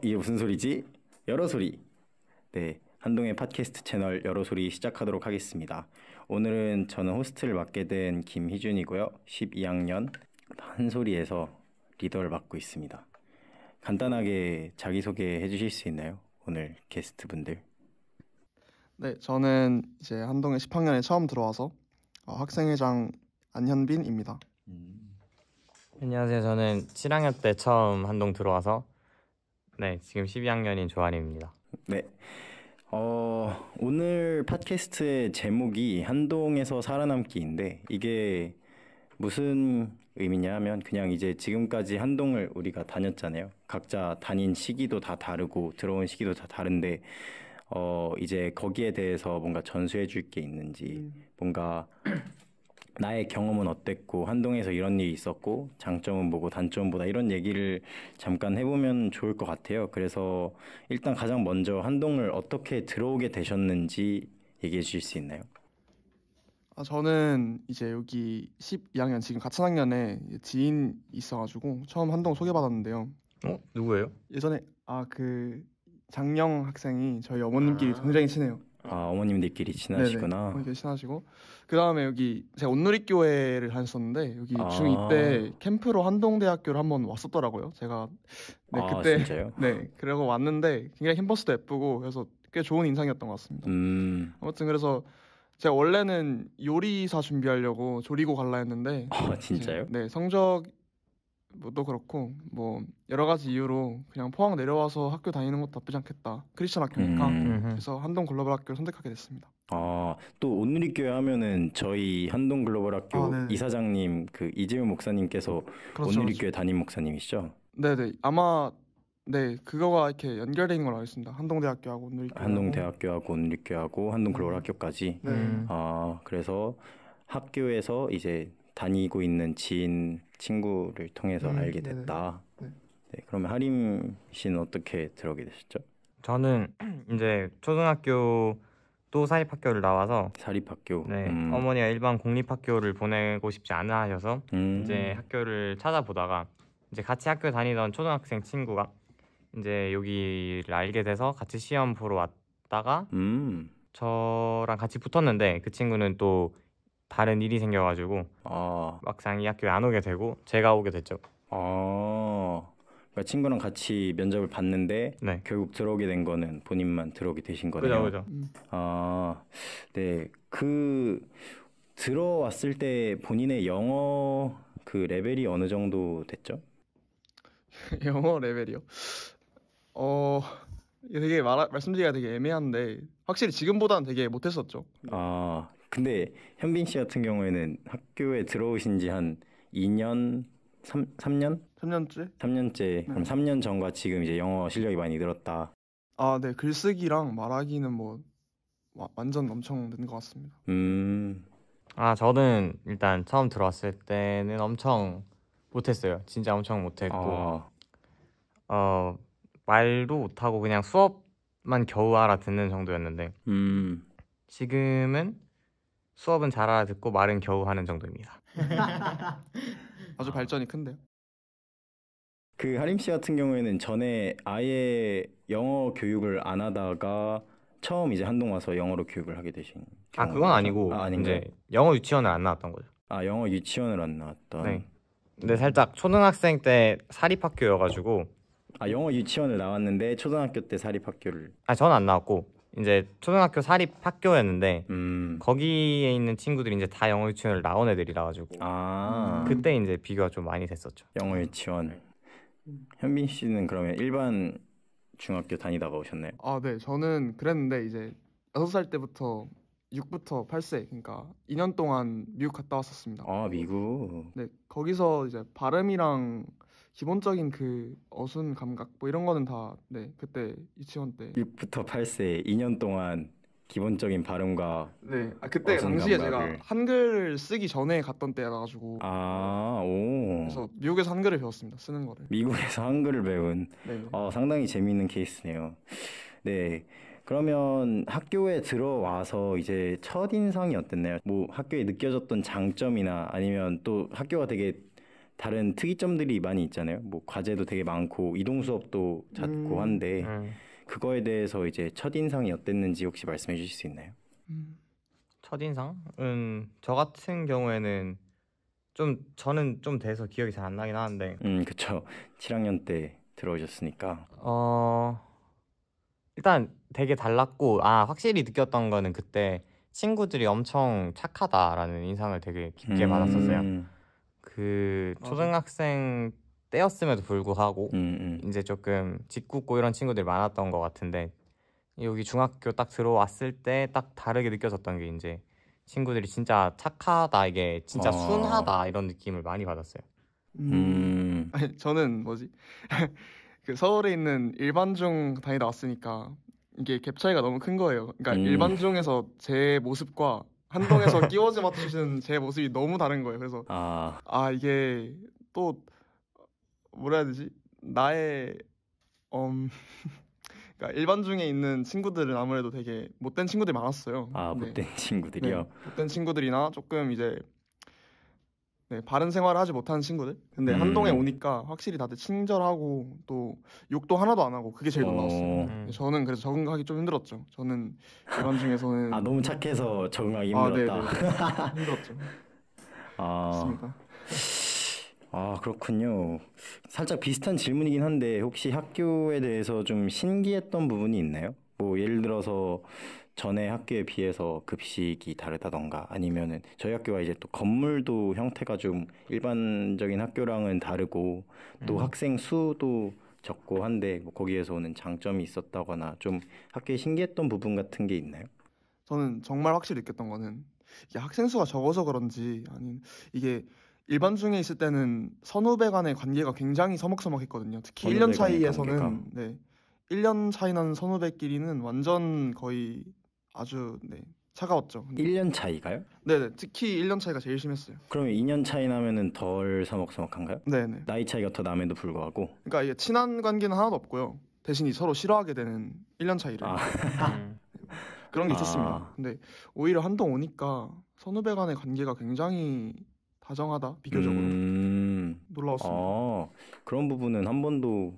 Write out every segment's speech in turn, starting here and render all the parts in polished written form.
이게 무슨 소리지? 여러 소리. 네, 한동의 팟캐스트 채널 여러 소리 시작하도록 하겠습니다. 오늘은 저는 호스트를 맡게 된 김희준이고요. 12학년 한 소리에서 리더를 맡고 있습니다. 간단하게 자기소개 해주실 수 있나요? 오늘 게스트분들. 네, 저는 이제 한동에 10학년에 처음 들어와서 학생회장 안현빈입니다. 안녕하세요. 저는 7학년 때 처음 한동 들어와서 지금 12학년인 조한입니다. 네. 오늘 팟캐스트의 제목이 한동에서 살아남기인데 이게 무슨 의미냐 하면 그냥 이제 지금까지 한동을 우리가 다녔잖아요. 각자 다닌 시기도 다 다르고 들어온 시기도 다 다른데 이제 거기에 대해서 뭔가 전수해 줄 게 있는지 뭔가 나의 경험은 어땠고 한동에서 이런 일이 있었고 장점은 뭐고 단점은 뭐다 이런 얘기를 잠깐 해보면 좋을 것 같아요. 그래서 일단 가장 먼저 한동을 어떻게 들어오게 되셨는지 얘기해 주실 수 있나요? 저는 이제 여기 12학년 지금 같은 학년에 지인 있어가지고 처음 한동 소개받았는데요. 누구예요? 예전에 그 장영 학생이 저희 어머님끼리 굉장히 친해요. 어머님들끼리 친하시구나. 네네, 어머님끼리 친하시고 그 다음에 여기 제가 온누리교회를 다녔었는데 여기 중2 때 캠프로 한동대학교를 한번 왔었더라고요. 제가 그때 진짜요? 네, 그러고 왔는데 굉장히 캠퍼스도 예쁘고 그래서 꽤 좋은 인상이었던 것 같습니다. 아무튼 그래서 제가 원래는 요리사 준비하려고 조리고 갈라 했는데 진짜요? 네, 성적도 그렇고 뭐 여러 가지 이유로 그냥 포항 내려와서 학교 다니는 것도 나쁘지 않겠다. 크리스천 학교니까. 그래서 한동 글로벌 학교를 선택하게 됐습니다. 또 온누리교회 하면은 저희 한동 글로벌 학교 이사장님 그 이재용 목사님께서 그렇죠, 온누리교회 담임 목사님이시죠? 네네, 아마 네, 그거가 이렇게 연결된 걸로 알고 있습니다. 한동대학교하고 온누리교회. 한동대학교하고 온누리교회하고 한동 글로벌 학교까지. 그래서 학교에서 이제 다니고 있는 지인 친구를 통해서 알게 됐다. 네, 그러면 하림 씨는 어떻게 들어오게 되셨죠? 저는 이제 초등학교 또 사립학교를 나와서 사립학교. 어머니가 일반 공립학교를 보내고 싶지 않아 하셔서 이제 학교를 찾아보다가 이제 같이 학교 다니던 초등학생 친구가 이제 여기를 알게 돼서 같이 시험 보러 왔다가 저랑 같이 붙었는데 그 친구는 또 다른 일이 생겨가지고 막상 이 학교에 안 오게 되고 제가 오게 됐죠. 그러니까 친구랑 같이 면접을 봤는데 결국 들어오게 된 거는 본인만 들어오게 되신 거네요. 그죠. 네. 그 들어왔을 때 본인의 영어 그 레벨이 어느 정도 됐죠? 영어 레벨이요? 이게 되게 말씀드리기가 되게 애매한데 확실히 지금보다는 되게 못했었죠. 근데 현빈 씨 같은 경우에는 학교에 들어오신 지 한 2년, 3년? 3년째? 3년째. 그럼 3년 전과 지금 이제 영어 실력이 많이 늘었다. 네, 글쓰기랑 말하기는 뭐 완전 엄청 는 것 같습니다. 저는 일단 처음 들어왔을 때는 엄청 못했어요. 진짜 엄청 못했고 말도 못하고 그냥 수업만 겨우 알아듣는 정도였는데 지금은 수업은 잘 알아듣고 말은 겨우 하는 정도입니다. 아주 발전이 큰데요. 그 하림 씨 같은 경우에는 전에 아예 영어 교육을 안 하다가 처음 이제 한동 와서 영어로 교육을 하게 되신 경우. 그건 아니고 이제 영어 유치원을 안 나왔던 거죠. 영어 유치원을 안 나왔던. 네. 근데 살짝 초등학생 때 사립학교여가지고 영어 유치원을 나왔는데 초등학교 때 사립학교를. 저는 안 나왔고 이제 초등학교 사립학교였는데 거기에 있는 친구들이 이제 다 영어 유치원을 나온 애들이라 가지고 그때 이제 비교가 좀 많이 됐었죠. 영어 유치원. 현빈 씨는 그러면 일반 중학교 다니다가 오셨나요? 네, 저는 그랬는데 이제 6살 때부터 6부터 8세 그러니까 2년 동안 미국 갔다 왔었습니다. 미국. 네, 거기서 이제 발음이랑 기본적인 그 어순 감각 뭐 이런 거는 다 그때 유치원 때 6부터 8세 2년 동안 기본적인 발음과 그때 당시에 제가 한글 쓰기 전에 갔던 때라 가지고 그래서 미국에서 한글을 배웠습니다. 쓰는 거를. 미국에서 한글을 배운. 상당히 재미있는 케이스네요. 네. 그러면 학교에 들어와서 이제 첫인상이 어땠나요? 뭐 학교에 느껴졌던 장점이나 아니면 또 학교가 되게 다른 특이점들이 많이 있잖아요. 뭐 과제도 되게 많고 이동 수업도 잦고 한데 그거에 대해서 이제 첫인상이 어땠는지 혹시 말씀해 주실 수 있나요? 첫인상은 저 같은 경우에는 저는 좀 돼서 기억이 잘 안 나긴 하는데 그쵸. 7학년 때 들어오셨으니까. 일단 되게 달랐고 확실히 느꼈던 거는 그때 친구들이 엄청 착하다라는 인상을 되게 깊게 받았었어요. 그 초등학생 때였음에도 불구하고 이제 조금 짓궂고 이런 친구들이 많았던 것 같은데 여기 중학교 딱 들어왔을 때 딱 다르게 느껴졌던 게 이제 친구들이 진짜 착하다, 이게 진짜 순하다 이런 느낌을 많이 받았어요. 아니, 저는 그 서울에 있는 일반중 다니다 왔으니까 이게 갭 차이가 너무 큰 거예요. 그러니까 일반중에서 제 모습과 한동에서 끼워져 맞추신 제 모습이 너무 다른 거예요. 그래서 이게 또 뭐라 해야 되지? 나의 그러니까 일반중에 있는 친구들은 아무래도 되게 못된 친구들이 많았어요. 못된 친구들이요? 네, 못된 친구들이나 조금 이제 바른 생활을 하지 못하는 친구들. 근데 한동에 오니까 확실히 다들 친절하고 또 욕도 하나도 안 하고 그게 제일 놀라웠어요. 저는 그래서 적응하기 좀 힘들었죠. 저는 일반중에서는 너무 착해서 적응하기 힘들었다. 네네. 힘들었죠. 맞습니다. 그렇군요. 살짝 비슷한 질문이긴 한데 혹시 학교에 대해서 좀 신기했던 부분이 있나요? 뭐 예를 들어서 전에 학교에 비해서 급식이 다르다던가 아니면은 저희 학교가 이제 또 건물도 형태가 좀 일반적인 학교랑은 다르고 또 학생 수도 적고 한데 뭐 거기에서 오는 장점이 있었다거나 좀 학교에 신기했던 부분 같은 게 있나요? 저는 정말 확실히 느꼈던 거는 이게 학생 수가 적어서 그런지 아니면 이게 일반중에 있을 때는 선후배 간의 관계가 굉장히 서먹서먹했거든요. 특히 1년 차이에서는 1년 차이 난 선후배끼리는 완전 거의 아주 차가웠죠. 1년 차이가요? 네네. 특히 1년 차이가 제일 심했어요. 그러면 2년 차이 나면은 덜 서먹서먹한가요? 네네. 나이 차이가 더 남에도 불구하고. 그러니까 이게 친한 관계는 하나도 없고요. 대신 서로 싫어하게 되는 1년 차이를. 그런 게 있었습니다. 근데 오히려 한동 오니까 선후배 간의 관계가 굉장히 다정하다, 비교적으로. 놀라웠습니다. 그런 부분은 한 번도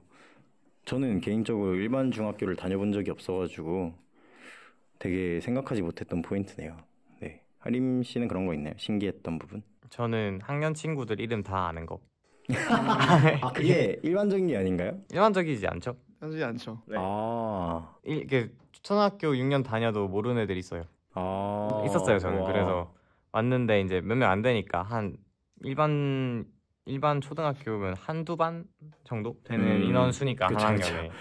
저는 개인적으로 일반 중학교를 다녀본 적이 없어가지고 되게 생각하지 못했던 포인트네요. 네, 하림 씨는 그런 거 있나요? 신기했던 부분? 저는 학년 친구들 이름 다 아는 거. 그게 일반적인 게 아닌가요? 일반적이지 않죠? 하지 않죠. 네. 초등학교 6년 다녀도 모르는 애들 있어요. 있었어요, 저는. 그래서 왔는데 이제 몇 명 안 되니까 한 일반 초등학교면 한두 반 정도 되는 인원 수니까 한 학년에.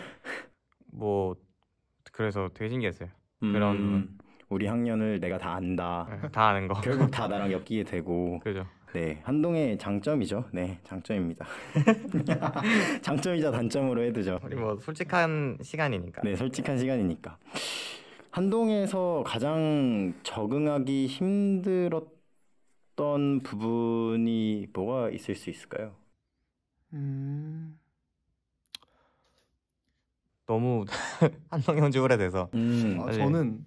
뭐 그래서 되게 신기했어요. 그런 우리 학년을 내가 다 안다. 다 아는 거. 결국 다 나랑 엮이게 되고. 그죠. 네, 한동의 장점이죠. 네, 장점입니다. 장점이자 단점으로 해두죠. 우리 뭐 솔직한 시간이니까. 네, 솔직한 시간이니까. 한동에서 가장 적응하기 힘들었던 부분이 뭐가 있을 수 있을까요? 너무 한동이 온 지 오래돼서. 저는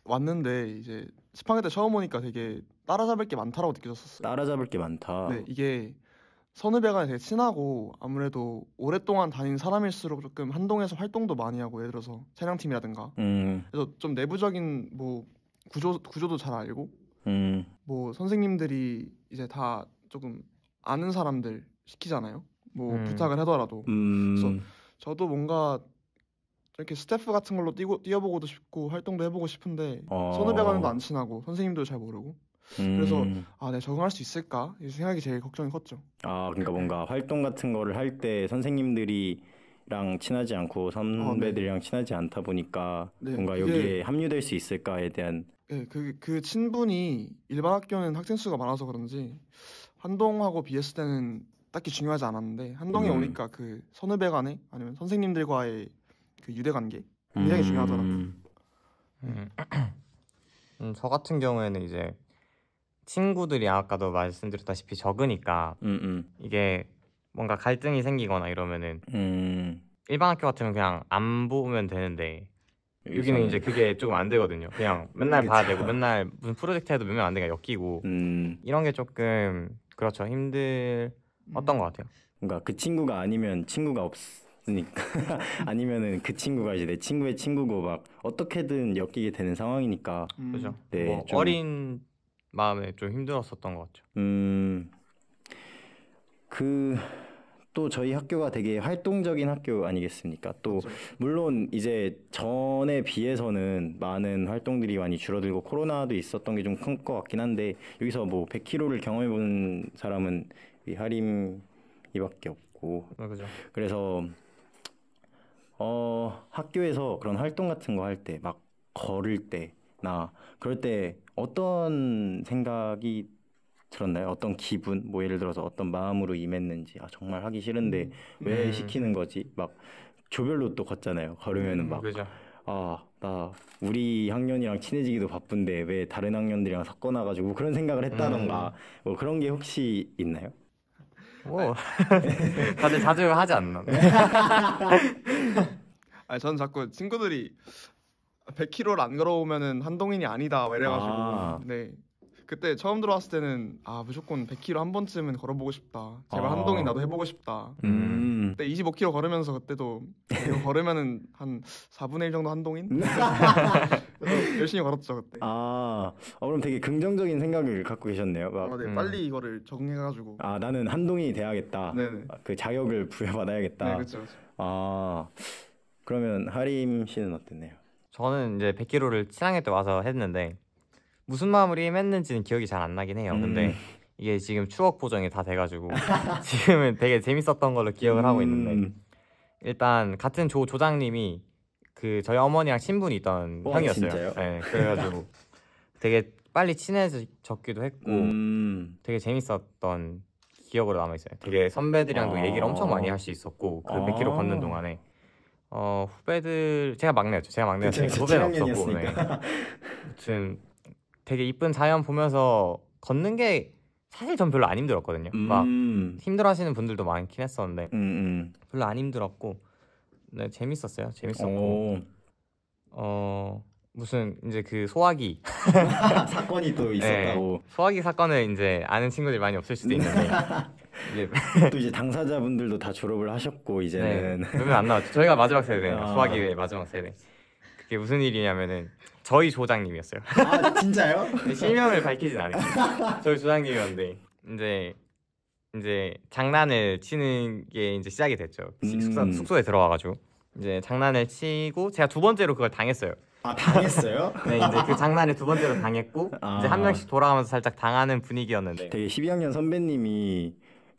왔는데 이제 10학년 때 처음 오니까 되게 따라잡을 게 많다라고 느껴졌었어요. 따라잡을 게 많다. 네, 이게 선후배가 되게 친하고 아무래도 오랫동안 다닌 사람일수록 조금 한동에서 활동도 많이 하고 예를 들어서 차량팀이라든가 그래서 좀 내부적인 뭐 구조도 잘 알고 뭐 선생님들이 이제 다 조금 아는 사람들 시키잖아요. 뭐 부탁을 하더라도 그래서 저도 뭔가 이렇게 스태프 같은 걸로 뛰어보고도 싶고 활동도 해보고 싶은데 선후배간도 안 친하고 선생님도 잘 모르고 그래서 내가 적응할 수 있을까? 이 생각이 제일 걱정이 컸죠. 그러니까 뭔가 활동 같은 거를 할 때 선생님들이랑 친하지 않고 선배들이랑 친하지 않다 보니까 뭔가 여기에 합류될 수 있을까에 대한 그 친분이 일반 학교는 학생 수가 많아서 그런지 한동하고 비했을 때는 딱히 중요하지 않았는데 한동에 오니까 그 선후배 간에 아니면 선생님들과의 그 유대관계 굉장히 중요하더라고요. 저 같은 경우에는 이제 친구들이 아까도 말씀드렸다시피 적으니까 이게 뭔가 갈등이 생기거나 이러면은 일반 학교 같으면 그냥 안 보면 되는데 여기는 이제 그게 조금 안 되거든요. 그냥 맨날 봐야 되고 맨날 무슨 프로젝트 해도 몇 명 안 되니까 엮이고 이런 게 조금 그렇죠. 어떤 것 같아요? 그러니까 그 친구가 아니면 친구가 없으니까 아니면은 그 친구가 이제 내 친구의 친구고 막 어떻게든 엮이게 되는 상황이니까. 그죠? 네, 뭐 좀- 어린 마음에 좀 힘들었었던 것 같죠. 그 또 저희 학교가 되게 활동적인 학교 아니겠습니까? 또 물론 이제 전에 비해서는 많은 활동들이 많이 줄어들고 코로나도 있었던 게 좀 큰 것 같긴 한데 여기서 뭐 100km를 경험해 본 사람은 이 하림이밖에 없고 그죠? 그래서 학교에서 그런 활동 같은 거 할 때 막 걸을 때나 그럴 때 어떤 생각이 들었나요? 어떤 기분? 뭐 예를 들어서 어떤 마음으로 임했는지 아 정말 하기 싫은데 왜 시키는 거지? 막 조별로 또 걷잖아요. 걸으면은 막 그죠? 아, 나 우리 학년이랑 친해지기도 바쁜데 왜 다른 학년들이랑 섞어놔가지고 그런 생각을 했다던가 뭐 그런 게 혹시 있나요? 뭐 다들 자주 하지 않나? 아니 저는 자꾸 친구들이 100km를 안 걸어오면은 한동인이 아니다 막 이래가지고 아. 네 그때 처음 들어왔을 때는 아 무조건 100km 한 번쯤은 걸어보고 싶다. 제발 아. 한동인 나도 해보고 싶다. 그때 25km 걸으면서 그때도 이거 걸으면은 한 4분의 1 정도 한동인? 그래서 열심히 걸었죠 그때. 그럼 되게 긍정적인 생각을 갖고 계셨네요. 막, 네, 빨리 이거를 적응해가지고. 나는 한동인이 돼야겠다. 네네. 그 자격을 부여받아야겠다. 네 그렇죠. 그러면 하림 씨는 어땠나요? 저는 이제 100km를 친학년 때 와서 했는데 무슨 마음으로 임했는지는 기억이 잘 안 나긴 해요. 근데 이게 지금 추억 보정이 다 돼가지고 지금은 되게 재밌었던 걸로 기억을 하고 있는데 일단 같은 조장님이 그 저희 어머니랑 친분이 있던 와, 형이었어요. 진짜요? 네, 그래가지고 되게 빨리 친해졌기도 했고 되게 재밌었던 기억으로 남아 있어요. 되게 선배들이랑도 얘기를 엄청 많이 할 수 있었고 그 100km 걷는 동안에 후배들 제가 막내였죠. 제가 막내였으니까 그쵸, 후배는 없었고 친학년이었으니까. 아무튼 되게 이쁜 자연 보면서 걷는 게 사실 전 별로 안 힘들었거든요. 막 힘들어하시는 분들도 많긴 했었는데 별로 안 힘들었고 네, 재밌었어요. 재밌었고 무슨 이제 그 소화기 사건이 또 있었다고. 네, 소화기 사건을 이제 아는 친구들이 많이 없을 수도 있는데 이제 또 이제 당사자분들도 다 졸업을 하셨고 이제는 그러면 안 나왔죠. 저희가 마지막 세대예요. 소화기의 마지막 세대. 그게 무슨 일이냐면은 저희 조장님이었어요. 진짜요? 실명을 밝히진 않았어요. 저희 조장님이었는데 이제 장난을 치는 게 이제 시작이 됐죠. 숙소에 들어와가지고 이제 장난을 치고 제가 두 번째로 그걸 당했어요. 당했어요? 네, 이제 그 장난을 두 번째로 당했고 이제 한 명씩 돌아가면서 살짝 당하는 분위기였는데 되게 12학년 선배님이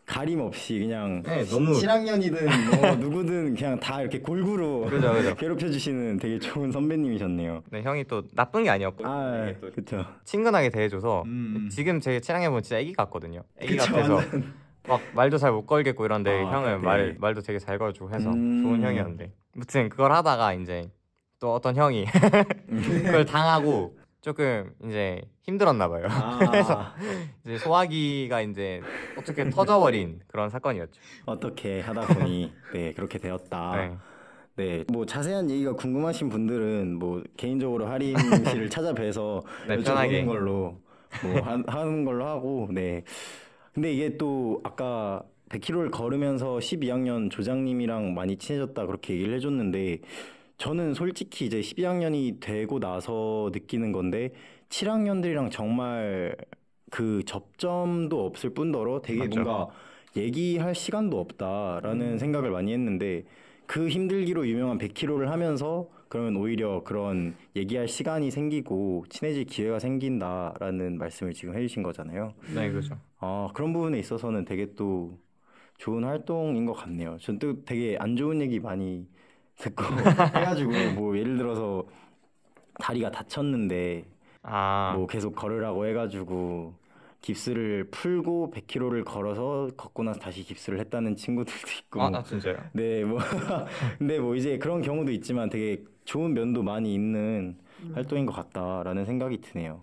가림 없이 그냥 너무 7학년이든 뭐 누구든 그냥 다 이렇게 골고루 그죠. 괴롭혀 주시는 되게 좋은 선배님이셨네요. 네, 형이 또 나쁜 게 아니었고 또 그렇죠. 친근하게 대해줘서 지금 제 7학년 보면 진짜 애기 같거든요. 애기 그쵸, 같아서 완전. 막 말도 잘 못 걸겠고 이런데 형은 네. 말도 되게 잘 걸어주고 해서 좋은 형이었는데 아무튼 그걸 하다가 이제 또 어떤 형이 그걸 당하고 조금 이제 힘들었나 봐요. 그래서 이제 소화기가 이제 어떻게 터져버린 그런 사건이었죠. 어떻게 하다 보니 네 그렇게 되었다. 네. 네, 뭐 자세한 얘기가 궁금하신 분들은 뭐 개인적으로 하림 씨를 찾아뵈서 네, 여쭤보는 편하게. 걸로 뭐 하는 걸로 하고 네. 근데 이게 또 아까 100km를 걸으면서 12학년 조장님이랑 많이 친해졌다 그렇게 얘기를 해줬는데 저는 솔직히 이제 12학년이 되고 나서 느끼는 건데 7학년들이랑 정말 그 접점도 없을 뿐더러 되게 맞죠. 뭔가 얘기할 시간도 없다라는 생각을 많이 했는데 그 힘들기로 유명한 100km를 하면서 그러면 오히려 그런 얘기할 시간이 생기고 친해질 기회가 생긴다라는 말씀을 지금 해주신 거잖아요. 네, 그렇죠. 그런 부분에 있어서는 되게 또 좋은 활동인 것 같네요. 전 또 되게 안 좋은 얘기 많이 듣고 해가지고 뭐 예를 들어서 다리가 다쳤는데 뭐 계속 걸으라고 해가지고 깁스를 풀고 100km를 걸어서 걷고 나서 다시 깁스를 했다는 친구들도 있고 진짜요? 네, 뭐 근데 뭐 이제 그런 경우도 있지만 되게 좋은 면도 많이 있는 활동인 것 같다라는 생각이 드네요.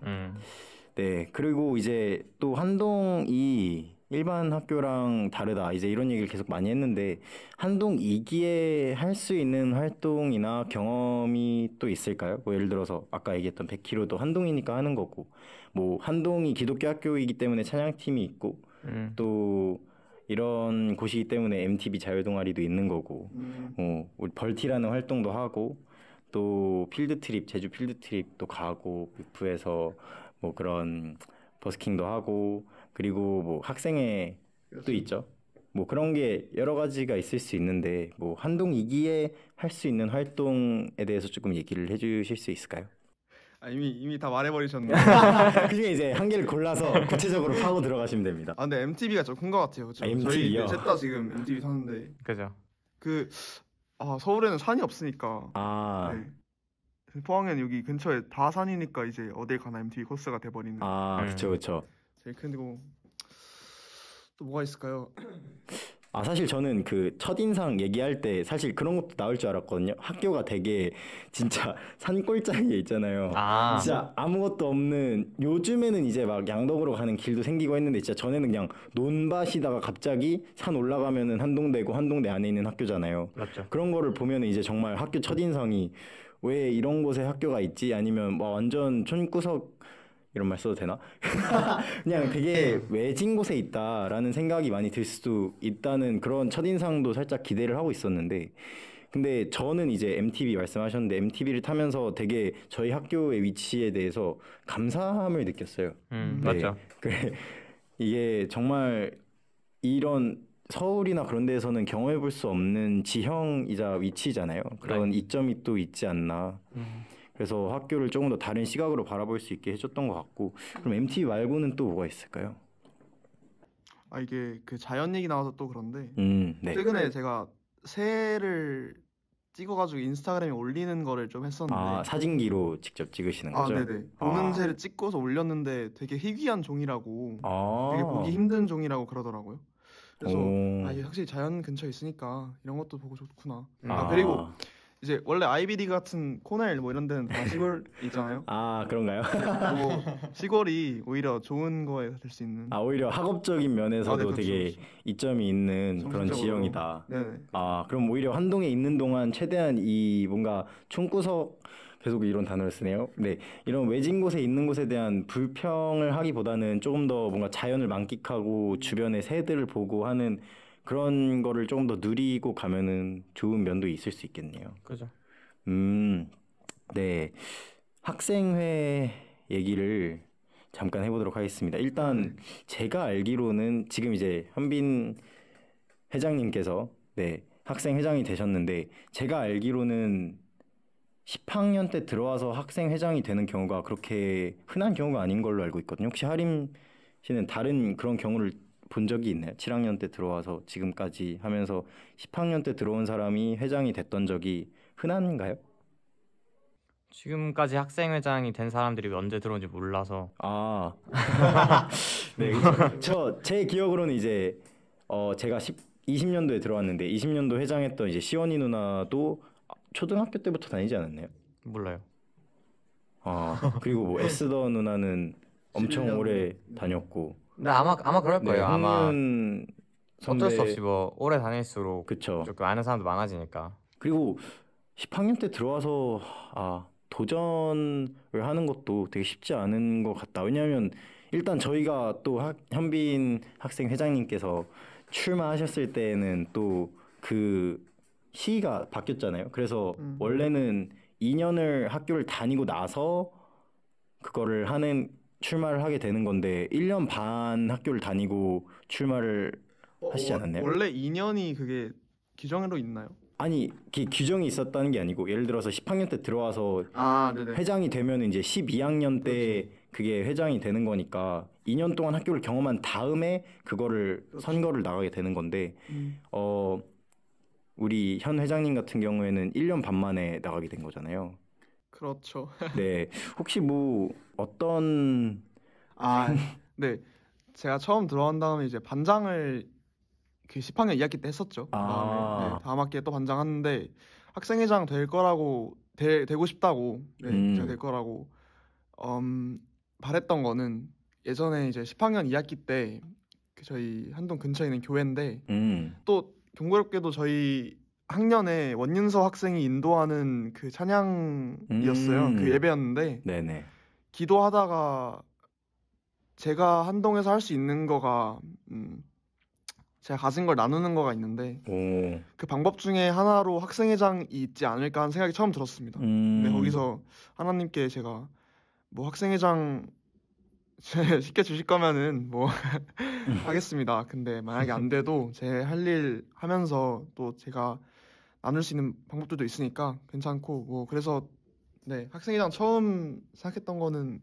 네, 그리고 이제 또 한동이 일반 학교랑 다르다. 이제 이런 얘기를 계속 많이 했는데 한동 2기에 할 수 있는 활동이나 경험이 또 있을까요? 뭐 예를 들어서 아까 얘기했던 100km도 한동이니까 하는 거고 뭐 한동이 기독교 학교이기 때문에 찬양팀이 있고 또 이런 곳이기 때문에 MTB 자유 동아리도 있는 거고, 우리 벌티라는 활동도 하고, 또 필드 트립, 제주 필드 트립도 가고, 뷰프에서 뭐 그런 버스킹도 하고, 그리고 뭐 학생회도 그렇죠. 있죠. 뭐 그런 게 여러 가지가 있을 수 있는데, 뭐 한동 2기에 할 수 있는 활동에 대해서 조금 얘기를 해주실 수 있을까요? 이미 다 말해버리셨네. 그중에 이제 한 개를 골라서 구체적으로 파고 들어가시면 됩니다. 근데 MTB가 좀 큰 것 같아요. 그렇죠? MTB요? 저희 셋 다 지금 MTB 사는데 그죠. 서울에는 산이 없으니까. 아, 네. 포항엔 여기 근처에 다 산이니까 이제 어딜 가나 MTB 코스가 돼버리는. 그쵸, 그쵸. 제일 큰 거고. 또 뭐가 있을까요? 사실 저는 그 첫인상 얘기할 때 사실 그런 것도 나올 줄 알았거든요. 학교가 되게 진짜 산골짜기에 있잖아요. 진짜 아무것도 없는, 요즘에는 이제 막 양덕으로 가는 길도 생기고 했는데 진짜 전에는 그냥 논밭이다가 갑자기 산 올라가면은 한동대고 한동대 안에 있는 학교잖아요. 맞죠. 그런 거를 보면은 이제 정말 학교 첫인상이 왜 이런 곳에 학교가 있지? 아니면 뭐 완전 촌구석, 이런 말 써도 되나? 그냥 되게 외진 곳에 있다라는 생각이 많이 들 수도 있다는 그런 첫인상도 살짝 기대를 하고 있었는데, 근데 저는 이제 MTB 말씀하셨는데 MTB를 타면서 되게 저희 학교의 위치에 대해서 감사함을 느꼈어요. 맞죠. 그래, 이게 정말 이런 서울이나 그런 데에서는 경험해 볼 수 없는 지형이자 위치잖아요. 그런 이점이 또 있지 않나. 그래서 학교를 조금 더 다른 시각으로 바라볼 수 있게 해줬던 것 같고, 그럼 MTB 말고는 또 뭐가 있을까요? 이게 그 자연 얘기 나와서 또 그런데 네. 최근에 제가 새를 찍어가지고 인스타그램에 올리는 거를 좀 했었는데. 사진기로 직접 찍으시는 거죠? 네네. 보는 새를 찍고서 올렸는데 되게 희귀한 종이라고, 되게 보기 힘든 종이라고 그러더라고요. 그래서 이게 확실히 자연 근처에 있으니까 이런 것도 보고 좋구나. 그리고 이제 원래 아이비리그 같은 코넬 뭐 이런 데는 다 시골 있잖아요. 그런가요? 뭐 시골이 오히려 좋은 거에 될 수 있는. 오히려 학업적인 면에서도 네, 그렇죠, 되게 그렇죠. 이점이 있는 그런 정신적으로. 지형이다. 네네. 그럼 오히려 한동에 있는 동안 최대한 이 뭔가 촌구석, 계속 이런 단어를 쓰네요. 네, 이런 외진 곳에 있는 곳에 대한 불평을 하기보다는 조금 더 뭔가 자연을 만끽하고 주변의 새들을 보고 하는 그런 거를 조금 더 누리고 가면은 좋은 면도 있을 수 있겠네요. 그죠. 네. 학생회 얘기를 잠깐 해보도록 하겠습니다. 일단 제가 알기로는 지금 이제 현빈 회장님께서 학생 회장이 되셨는데, 제가 알기로는 10학년 때 들어와서 학생 회장이 되는 경우가 그렇게 흔한 경우가 아닌 걸로 알고 있거든요. 혹시 하림 씨는 다른 그런 경우를 본 적이 있나요? 7학년 때 들어와서 지금까지 하면서 10학년 때 들어온 사람이 회장이 됐던 적이 흔한가요? 지금까지 학생회장이 된 사람들이 언제 들어온지 몰라서. 네, 제 기억으로는 이제 제가 20년도에 들어왔는데 20년도 회장했던 이제 시원이 누나도 초등학교 때부터 다니지 않았나요? 몰라요. 그리고 뭐 에스더 누나는 엄청 11년. 오래 다녔고. 근데 아마 그럴 거예요. 아마 홍윤 선배, 어쩔 수 없이 뭐 오래 다닐수록 그쵸. 조금 아는 사람도 많아지니까. 그리고 10학년 때 들어와서 도전을 하는 것도 되게 쉽지 않은 것 같다. 왜냐하면 일단 저희가 또 현빈 학생 회장님께서 출마하셨을 때는 또 그 시기가 바뀌었잖아요. 그래서 원래는 2년을 학교를 다니고 나서 그거를 출마를 하게 되는 건데 1년 반 학교를 다니고 출마를 하시지 않았나요? 원래 2년이 그게 규정으로 있나요? 아니, 규정이 있었다는 게 아니고, 예를 들어서 10학년 때 들어와서 네네. 회장이 되면 이제 12학년 때 그게 회장이 되는 거니까 2년 동안 학교를 경험한 다음에 그거를 선거를 나가게 되는 건데, 우리 현 회장님 같은 경우에는 1년 반 만에 나가게 된 거잖아요. 그렇죠. 네, 혹시 뭐 어떤 네. 제가 처음 들어간 다음에 이제 반장을 그 10학년 2학기 때 했었죠. 다음 학기에 또 반장하는데 학생회장 될 거라고 되고 싶다고 제가 될 거라고 바랬던 거는, 예전에 이제 10학년 2학기 때 저희 한동 근처에 있는 교회인데 또 경고롭게도 저희 학년에 원윤서 학생이 인도하는 그 찬양이었어요. 그 예배였는데 네네. 기도하다가 제가 한동에서 할 수 있는 거가 제가 가진 걸 나누는 거가 있는데 그 방법 중에 하나로 학생회장이 있지 않을까 하는 생각이 처음 들었습니다. 근데 거기서 하나님께 제가 뭐 학생회장 시켜 주실 거면은 뭐 하겠습니다. 근데 만약에 안 돼도 제 할 일 하면서 또 제가 나눌 수 있는 방법들도 있으니까 괜찮고 뭐 그래서 네 학생회장 처음 생각했던 거는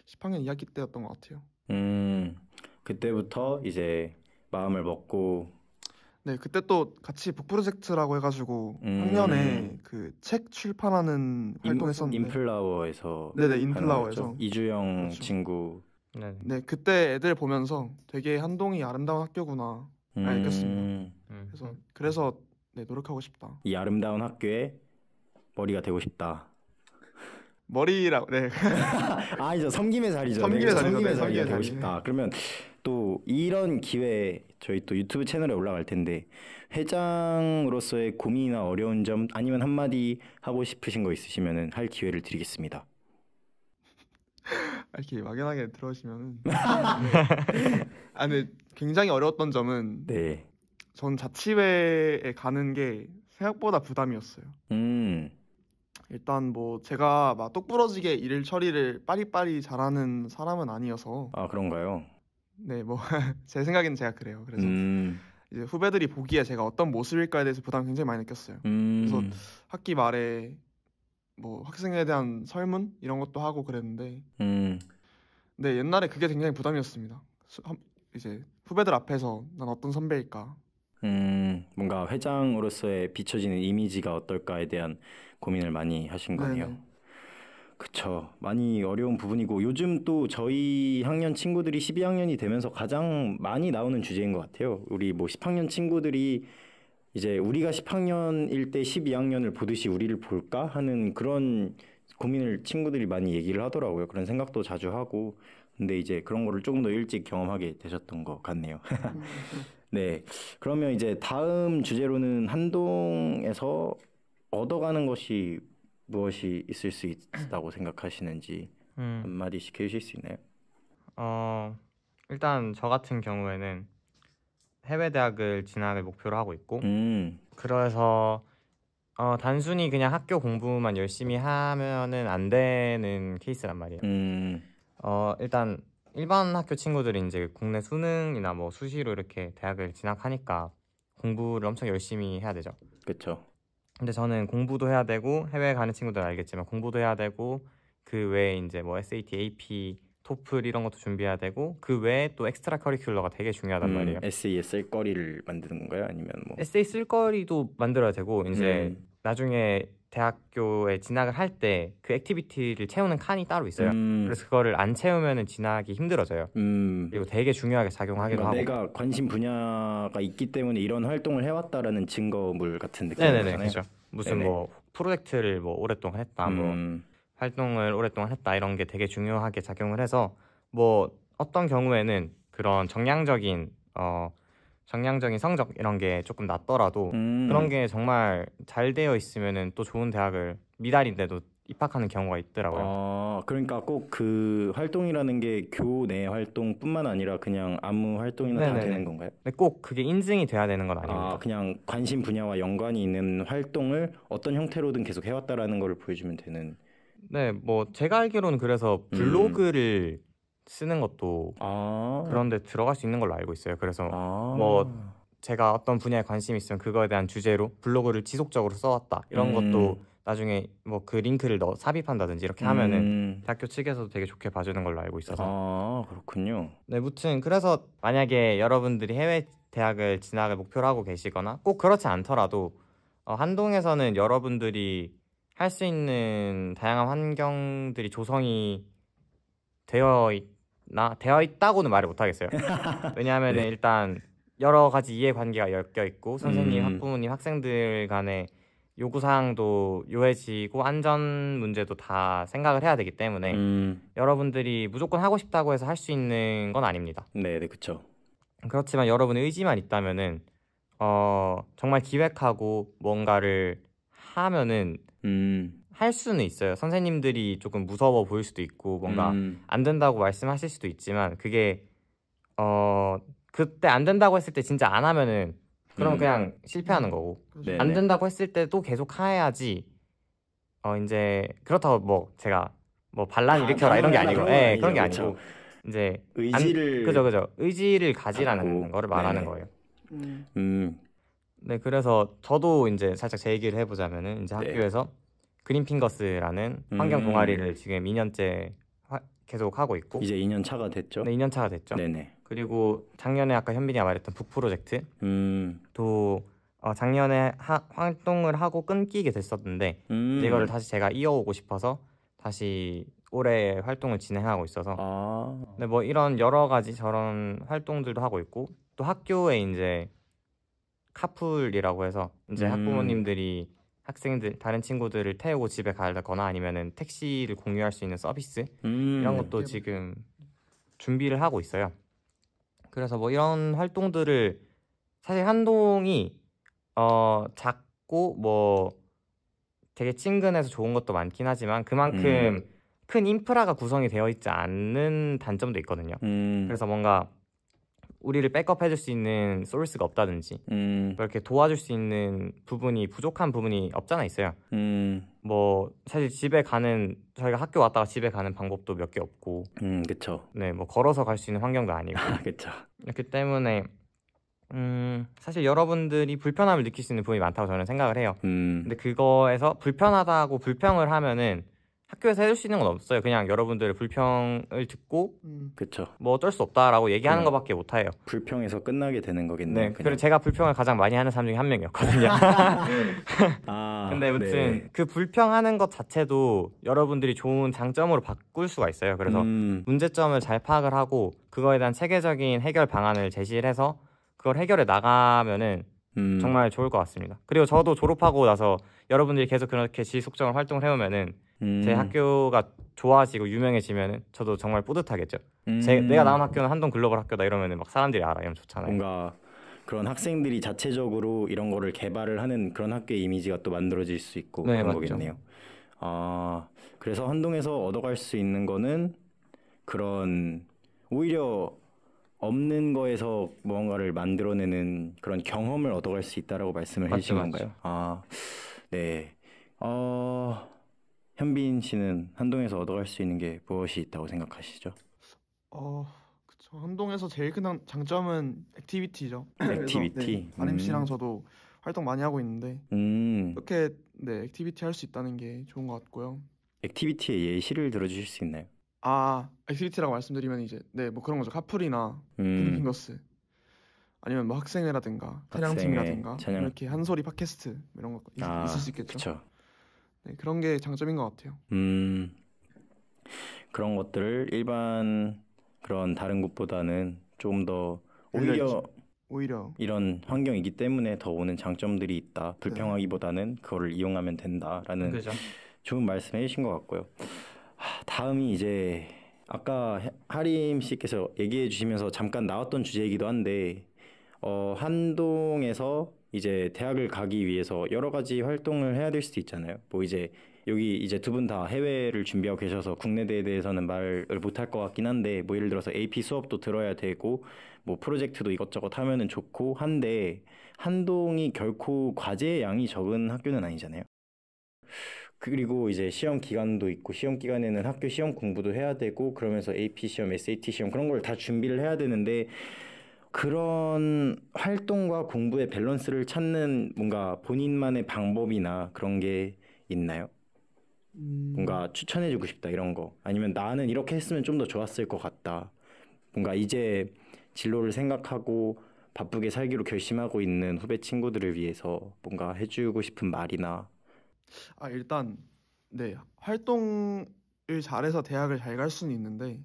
10학년 2학기 때였던 것 같아요. 그때부터 이제 마음을 먹고 네 그때 또 같이 북프로젝트라고 해가지고 학년에 그 책 출판하는 활동했었는데 인플라워에서 네네 인플라워에서 이주영 그렇죠. 친구 네 그때 애들 보면서 되게 한동이 아름다운 학교구나 알겠습니다. 그래서 네 노력하고 싶다. 이 아름다운 학교에 머리가 되고 싶다. 머리라고 네. 아니죠. 섬김의 자리죠. 섬김의 자리죠. 섬김의 네, 자리가 섬김의 되고 자리. 싶다. 그러면 또 이런 기회에 저희 또 유튜브 채널에 올라갈 텐데 회장으로서의 고민이나 어려운 점 아니면 한마디 하고 싶으신 거 있으시면은 할 기회를 드리겠습니다. 이렇게 막연하게 들어오시면은 아 근데 굉장히 어려웠던 점은 네. 전 자치회에 가는 게 생각보다 부담이었어요. 일단 뭐 제가 막 똑부러지게 일 처리를 빠리빠리 잘하는 사람은 아니어서 아 그런가요? 네 뭐 제 생각에는 제가 그래요. 그래서 이제 후배들이 보기에 제가 어떤 모습일까에 대해서 부담을 굉장히 많이 느꼈어요. 그래서 학기 말에 뭐 학생에 대한 설문 이런 것도 하고 그랬는데 네 옛날에 그게 굉장히 부담이었습니다. 이제 후배들 앞에서 난 어떤 선배일까 뭔가 회장으로서의 비춰지는 이미지가 어떨까에 대한 고민을 많이 하신 거네요. 네네. 그쵸. 많이 어려운 부분이고 요즘 또 저희 학년 친구들이 12학년이 되면서 가장 많이 나오는 주제인 것 같아요. 우리 뭐 10학년 친구들이 이제 우리가 10학년일 때 12학년을 보듯이 우리를 볼까 하는 그런 고민을 친구들이 많이 얘기를 하더라고요. 그런 생각도 자주 하고. 근데 이제 그런 거를 조금 더 일찍 경험하게 되셨던 것 같네요. 네. 그러면 이제 다음 주제로는 한동에서 얻어가는 것이 무엇이 있을 수 있다고 생각하시는지 한마디씩 해주실 수 있나요? 일단 저 같은 경우에는 해외 대학을 진학을 목표로 하고 있고 그래서 단순히 그냥 학교 공부만 열심히 하면은 안 되는 케이스란 말이에요. 일단 일반 학교 친구들이 이제 국내 수능이나 뭐 수시로 이렇게 대학을 진학하니까 공부를 엄청 열심히 해야 되죠. 그렇죠. 근데 저는 공부도 해야 되고 해외 가는 친구들은 알겠지만 공부도 해야 되고 그 외에 이제 뭐 SAT, AP, 토플 이런 것도 준비해야 되고 그 외에 또 엑스트라 커리큘러가 되게 중요하단 말이에요. 에세이에 쓸 거리를 만드는 건가요? 아니면 뭐 에세이 쓸 거리도 만들어야 되고 이제 나중에 대학교에 진학을 할 때 그 액티비티를 채우는 칸이 따로 있어요. 그래서 그거를 안 채우면은 진학이 힘들어져요. 그리고 되게 중요하게 작용하기도 그러니까 하고. 내가 관심 분야가 있기 때문에 이런 활동을 해왔다라는 증거물 같은 느낌이잖아요. 네네네, 그렇죠. 무슨 네네. 뭐 프로젝트를 뭐 오랫동안 했다, 뭐 활동을 오랫동안 했다 이런 게 되게 중요하게 작용을 해서 뭐 어떤 경우에는 그런 정량적인 성적 이런 게 조금 낮더라도 그런 게 정말 잘 되어 있으면은 또 좋은 대학을 미달인데도 입학하는 경우가 있더라고요. 아, 그러니까 꼭 그 활동이라는 게 교내 활동뿐만 아니라 그냥 아무 활동이나 다 네네네. 되는 건가요? 근데 꼭 그게 인증이 돼야 되는 건 아닙니다. 아, 그냥 관심 분야와 연관이 있는 활동을 어떤 형태로든 계속 해왔다라는 걸 보여주면 되는. 네, 뭐 제가 알기로는 그래서 블로그를 쓰는 것도 그런 데 들어갈 수 있는 걸로 알고 있어요. 그래서 뭐 제가 어떤 분야에 관심이 있으면 그거에 대한 주제로 블로그를 지속적으로 써왔다 이런 것도 나중에 뭐 그 링크를 삽입한다든지 이렇게 하면은 대학교 측에서도 되게 좋게 봐주는 걸로 알고 있어서. 아, 그렇군요. 네, 무튼 그래서 만약에 여러분들이 해외 대학을 진학을 목표로 하고 계시거나 꼭 그렇지 않더라도 한동에서는 여러분들이 할 수 있는 다양한 환경들이 조성이 되어 있다고는 말을 못 하겠어요. 왜냐하면 네. 일단 여러 가지 이해관계가 엮여 있고 선생님, 학부모님, 학생들 간의 요구사항도 요해지고 안전 문제도 다 생각을 해야 되기 때문에 여러분들이 무조건 하고 싶다고 해서 할 수 있는 건 아닙니다. 네, 그렇죠. 그렇지만 여러분의 의지만 있다면은 정말 기획하고 뭔가를 하면은 할 수는 있어요. 선생님들이 조금 무서워 보일 수도 있고 뭔가 안 된다고 말씀하실 수도 있지만 그게 그때 안 된다고 했을 때 진짜 안 하면은 그럼 그냥 실패하는 거고 네네. 안 된다고 했을 때 또 계속 해야지 이제 그렇다고 뭐 제가 뭐 반란 일으켜라 이런 게 아니고 그런 게 아니죠. 아니고 이제 의지를 그죠 의지를 가지라는 갖고, 거를 말하는 네네. 거예요. 음. 네, 그래서 저도 이제 살짝 제 얘기를 해보자면은 이제 네. 학교에서 그린핑거스라는 환경 동아리를 지금 2년째 계속 하고 있고 이제 2년 차가 됐죠? 네, 2년 차가 됐죠. 네네. 그리고 작년에 아까 현빈이가 말했던 북 프로젝트 또 작년에 활동을 하고 끊기게 됐었는데 이제 이거를 다시 제가 이어오고 싶어서 다시 올해 활동을 진행하고 있어서 네, 뭐 이런 여러 가지 저런 활동들도 하고 있고 또 학교에 이제 카풀이라고 해서 이제 학부모님들이 학생들 다른 친구들을 태우고 집에 가거나 아니면은 택시를 공유할 수 있는 서비스 이런 것도 지금 준비를 하고 있어요. 그래서 뭐 이런 활동들을 사실 한동이 작고 뭐 되게 친근해서 좋은 것도 많긴 하지만 그만큼 큰 인프라가 구성이 되어 있지 않는 단점도 있거든요. 그래서 뭔가 우리를 백업해줄 수 있는 소스가 없다든지 뭐 이렇게 도와줄 수 있는 부분이 부족한 부분이 없잖아 있어요. 뭐 사실 저희가 학교 왔다가 집에 가는 방법도 몇 개 없고 그쵸. 네, 뭐 걸어서 갈 수 있는 환경도 아니고 그쵸. 그렇기 때문에 사실 여러분들이 불편함을 느낄 수 있는 부분이 많다고 저는 생각을 해요. 근데 그거에서 불편하다고 불평을 하면은 학교에서 해줄 수 있는 건 없어요. 그냥 여러분들의 불평을 듣고 그쵸. 뭐 어쩔 수 없다라고 얘기하는 것밖에 못해요. 불평에서 끝나게 되는 거겠네요. 네, 그리고 제가 불평을 가장 많이 하는 사람 중에 한 명이었거든요. 근데 아무튼 그 불평하는 것 자체도 여러분들이 좋은 장점으로 바꿀 수가 있어요. 그래서 문제점을 잘 파악을 하고 그거에 대한 체계적인 해결 방안을 제시를 해서 그걸 해결해 나가면은 정말 좋을 것 같습니다. 그리고 저도 졸업하고 나서 여러분들이 계속 그렇게 지속적으로 활동을 해오면은 제 학교가 좋아지고 유명해지면은 저도 정말 뿌듯하겠죠. 내가 나온 학교는 한동 글로벌 학교다 이러면은 막 사람들이 알아 이러면 좋잖아요. 뭔가 그런 학생들이 자체적으로 이런 거를 개발을 하는 그런 학교의 이미지가 또 만들어질 수 있고 네, 그런 맞죠. 거겠네요. 그래서 한동에서 얻어갈 수 있는 거는 그런 오히려 없는 거에서 무언가를 만들어내는 그런 경험을 얻어갈 수 있다라고 말씀을 해주신 건가요? 네. 현빈 씨는 한동에서 얻어갈 수 있는 게 무엇이 있다고 생각하시죠? 그쵸. 한동에서 제일 큰 장점은 액티비티죠. 액티비티? RMC랑 저도 활동 많이 하고 있는데 이렇게 액티비티 할 수 있다는 게 좋은 것 같고요. 액티비티의 예시를 들어주실 수 있나요? 액티비티라고 말씀드리면 이제 뭐 그런 거죠. 카풀이나 그린핑거스 아니면 뭐 학생회라든가 찬양팀이라든가 이렇게 한소리 팟캐스트 이런 거 있을 수 있겠죠. 그쵸. 네, 그런 게 장점인 것 같아요. 그런 것들을 일반 그런 다른 곳보다는 조금 더 오히려 이런 환경이기 때문에 더 오는 장점들이 있다. 불평하기보다는 그거를 이용하면 된다라는 그죠. 좋은 말씀 해주신 것 같고요. 다음이 이제 아까 하림 씨께서 얘기해 주시면서 잠깐 나왔던 주제이기도 한데 한동에서 이제 대학을 가기 위해서 여러 가지 활동을 해야 될 수도 있잖아요. 뭐 이제 여기 이제 두 분 다 해외를 준비하고 계셔서 국내대에 대해서는 말을 못할 것 같긴 한데 뭐 예를 들어서 AP 수업도 들어야 되고 뭐 프로젝트도 이것저것 하면은 좋고 한데 한동이 결코 과제의 양이 적은 학교는 아니잖아요. 그리고 이제 시험 기간도 있고 시험 기간에는 학교 시험 공부도 해야 되고 그러면서 AP 시험, SAT 시험 그런 걸 다 준비를 해야 되는데 그런 활동과 공부의 밸런스를 찾는 뭔가 본인만의 방법이나 그런 게 있나요? 뭔가 추천해주고 싶다 이런 거 아니면 나는 이렇게 했으면 좀 더 좋았을 것 같다. 뭔가 이제 진로를 생각하고 바쁘게 살기로 결심하고 있는 후배 친구들을 위해서 뭔가 해주고 싶은 말이나 일단 활동을 잘해서 대학을 잘 갈 수는 있는데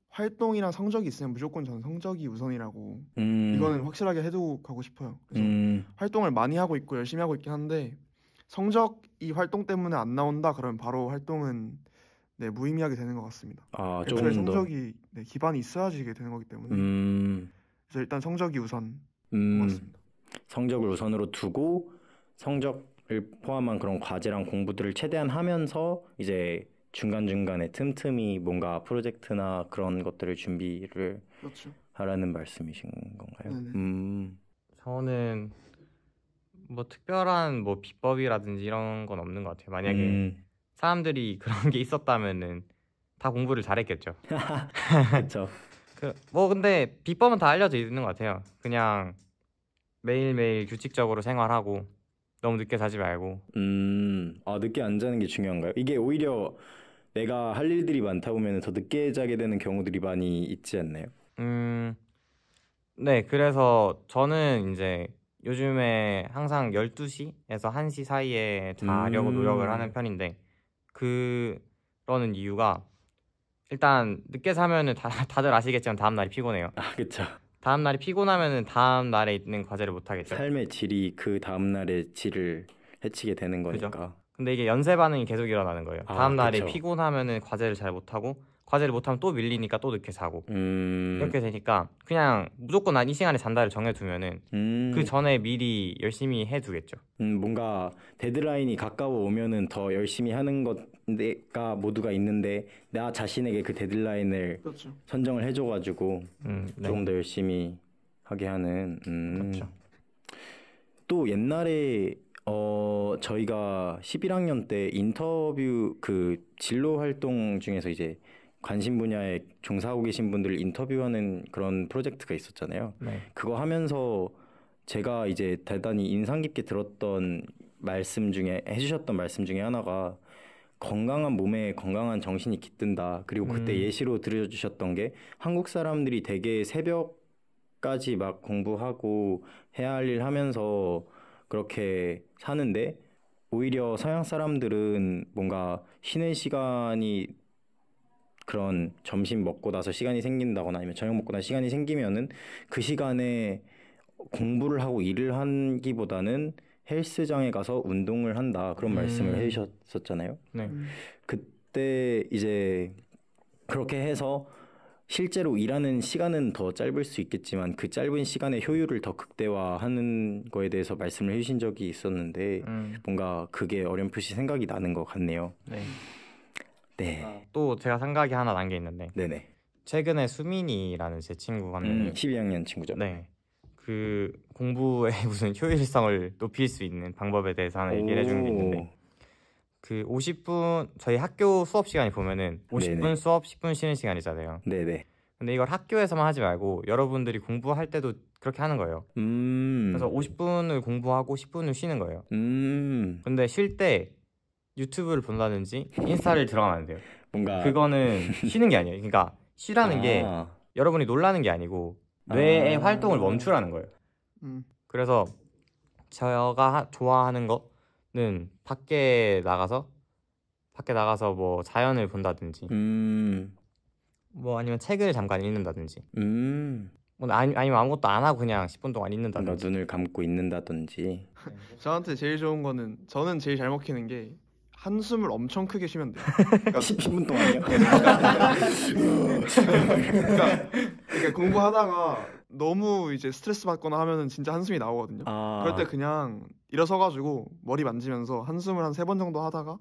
활동이랑 성적이 있으면 무조건 저는 성적이 우선이라고 이거는 확실하게 해두고 가고 싶어요. 그래서 활동을 많이 하고 있고 열심히 하고 있긴 한데 성적이 활동 때문에 안 나온다 그러면 바로 활동은 무의미하게 되는 것 같습니다. 애초에 성적이 기반이 있어야지 이게 되는 거기 때문에 그래서 일단 성적이 우선 것 같습니다. 성적을 우선으로 두고 성적을 포함한 그런 과제랑 공부들을 최대한 하면서 이제 중간중간에 틈틈이 뭔가 프로젝트나 그런 것들을 준비를 하라는 말씀이신 건가요? 저는 뭐 특별한 뭐 비법이라든지 이런 건 없는 것 같아요. 만약에 사람들이 그런 게 있었다면은 다 공부를 잘했겠죠. 그렇죠. 뭐 근데 비법은 다 알려져 있는 것 같아요. 그냥 매일매일 규칙적으로 생활하고 너무 늦게 자지 말고. 늦게 안 자는 게 중요한가요? 이게 오히려 내가 할 일들이 많다 보면 더 늦게 자게 되는 경우들이 많이 있지 않나요? 네, 그래서 저는 이제 요즘에 항상 12시에서 1시 사이에 자려고 노력을 하는 편인데 그러는 이유가 일단 늦게 자면은 다들 아시겠지만 다음 날이 피곤해요. 그렇죠. 다음 날이 피곤하면은 다음 날에 있는 과제를 못 하겠죠. 삶의 질이 그 다음 날의 질을 해치게 되는 거니까. 그죠? 근데 이게 연쇄 반응이 계속 일어나는 거예요. 다음 날에 그쵸. 피곤하면은 과제를 잘 못 하고 과제를 못 하면 또 밀리니까 또 늦게 자고 이렇게 되니까 그냥 무조건 난 이 시간에 잔다를 정해두면은 그 전에 미리 열심히 해두겠죠. 뭔가 데드라인이 가까워 오면은 더 열심히 하는 것가 모두가 있는데 나 자신에게 그 데드라인을 그렇죠. 선정을 해줘가지고 네. 조금 더 열심히 하게 하는. 그렇죠. 또 옛날에 저희가 11학년 때 인터뷰 그 진로 활동 중에서 이제 관심 분야에 종사하고 계신 분들을 인터뷰하는 그런 프로젝트가 있었잖아요. 네. 그거 하면서 제가 이제 대단히 인상 깊게 들었던 말씀 중에 해주셨던 말씀 중에 하나가 건강한 몸에 건강한 정신이 깃든다. 그리고 그때 예시로 들려주셨던 게 한국 사람들이 되게 새벽까지 막 공부하고 해야 할 일 하면서 그렇게 사는데 오히려 서양 사람들은 뭔가 쉬는 시간이 그런 점심 먹고 나서 시간이 생긴다거나 아니면 저녁 먹고 나서 시간이 생기면은 그 시간에 공부를 하고 일을 하기보다는 헬스장에 가서 운동을 한다. 그런 말씀을 해주셨었잖아요. 네. 그때 이제 그렇게 해서 실제로 일하는 시간은 더 짧을 수 있겠지만 그 짧은 시간의 효율을 더 극대화하는 거에 대해서 말씀을 해주신 적이 있었는데 뭔가 그게 어렴풋이 생각이 나는 것 같네요. 네. 네. 또 제가 생각이 하나 난 게 있는데 네네. 최근에 수민이라는 제 친구가 한 명이 12학년 친구죠. 네. 그 공부의 무슨 효율성을 높일 수 있는 방법에 대해서 하나 얘기를 해주는 게 있는데 그 50분 저희 학교 수업 시간이 보면은 50분 네네. 수업 10분 쉬는 시간이잖아요. 네네. 근데 이걸 학교에서만 하지 말고 여러분들이 공부할 때도 그렇게 하는 거예요. 그래서 50분을 공부하고 10분을 쉬는 거예요. 근데 쉴 때 유튜브를 본다든지 인스타를 들어가면 안 돼요. 뭔가 그거는 쉬는 게 아니에요. 그러니까 쉬라는 게 여러분이 놀라는 게 아니고 뇌의 활동을 멈추라는 거예요. 그래서 제가 좋아하는 거는 밖에 나가서 뭐 자연을 본다든지 뭐 아니면 책을 잠깐 읽는다든지 뭐 아니면 아무것도 안 하고 그냥 10분 동안 읽는다든지 눈을 감고 있는다든지. 저한테 제일 좋은 거는 저는 제일 잘 먹히는 게 한숨을 엄청 크게 쉬면 돼요. 그러니까 10분 동안요? 그러니까 공부하다가 너무 이제 스트레스 받거나 하면은 진짜 한숨이 나오거든요. 그럴 때 그냥 일어서가지고 머리 만지면서 한숨을 한 3번 정도 하다가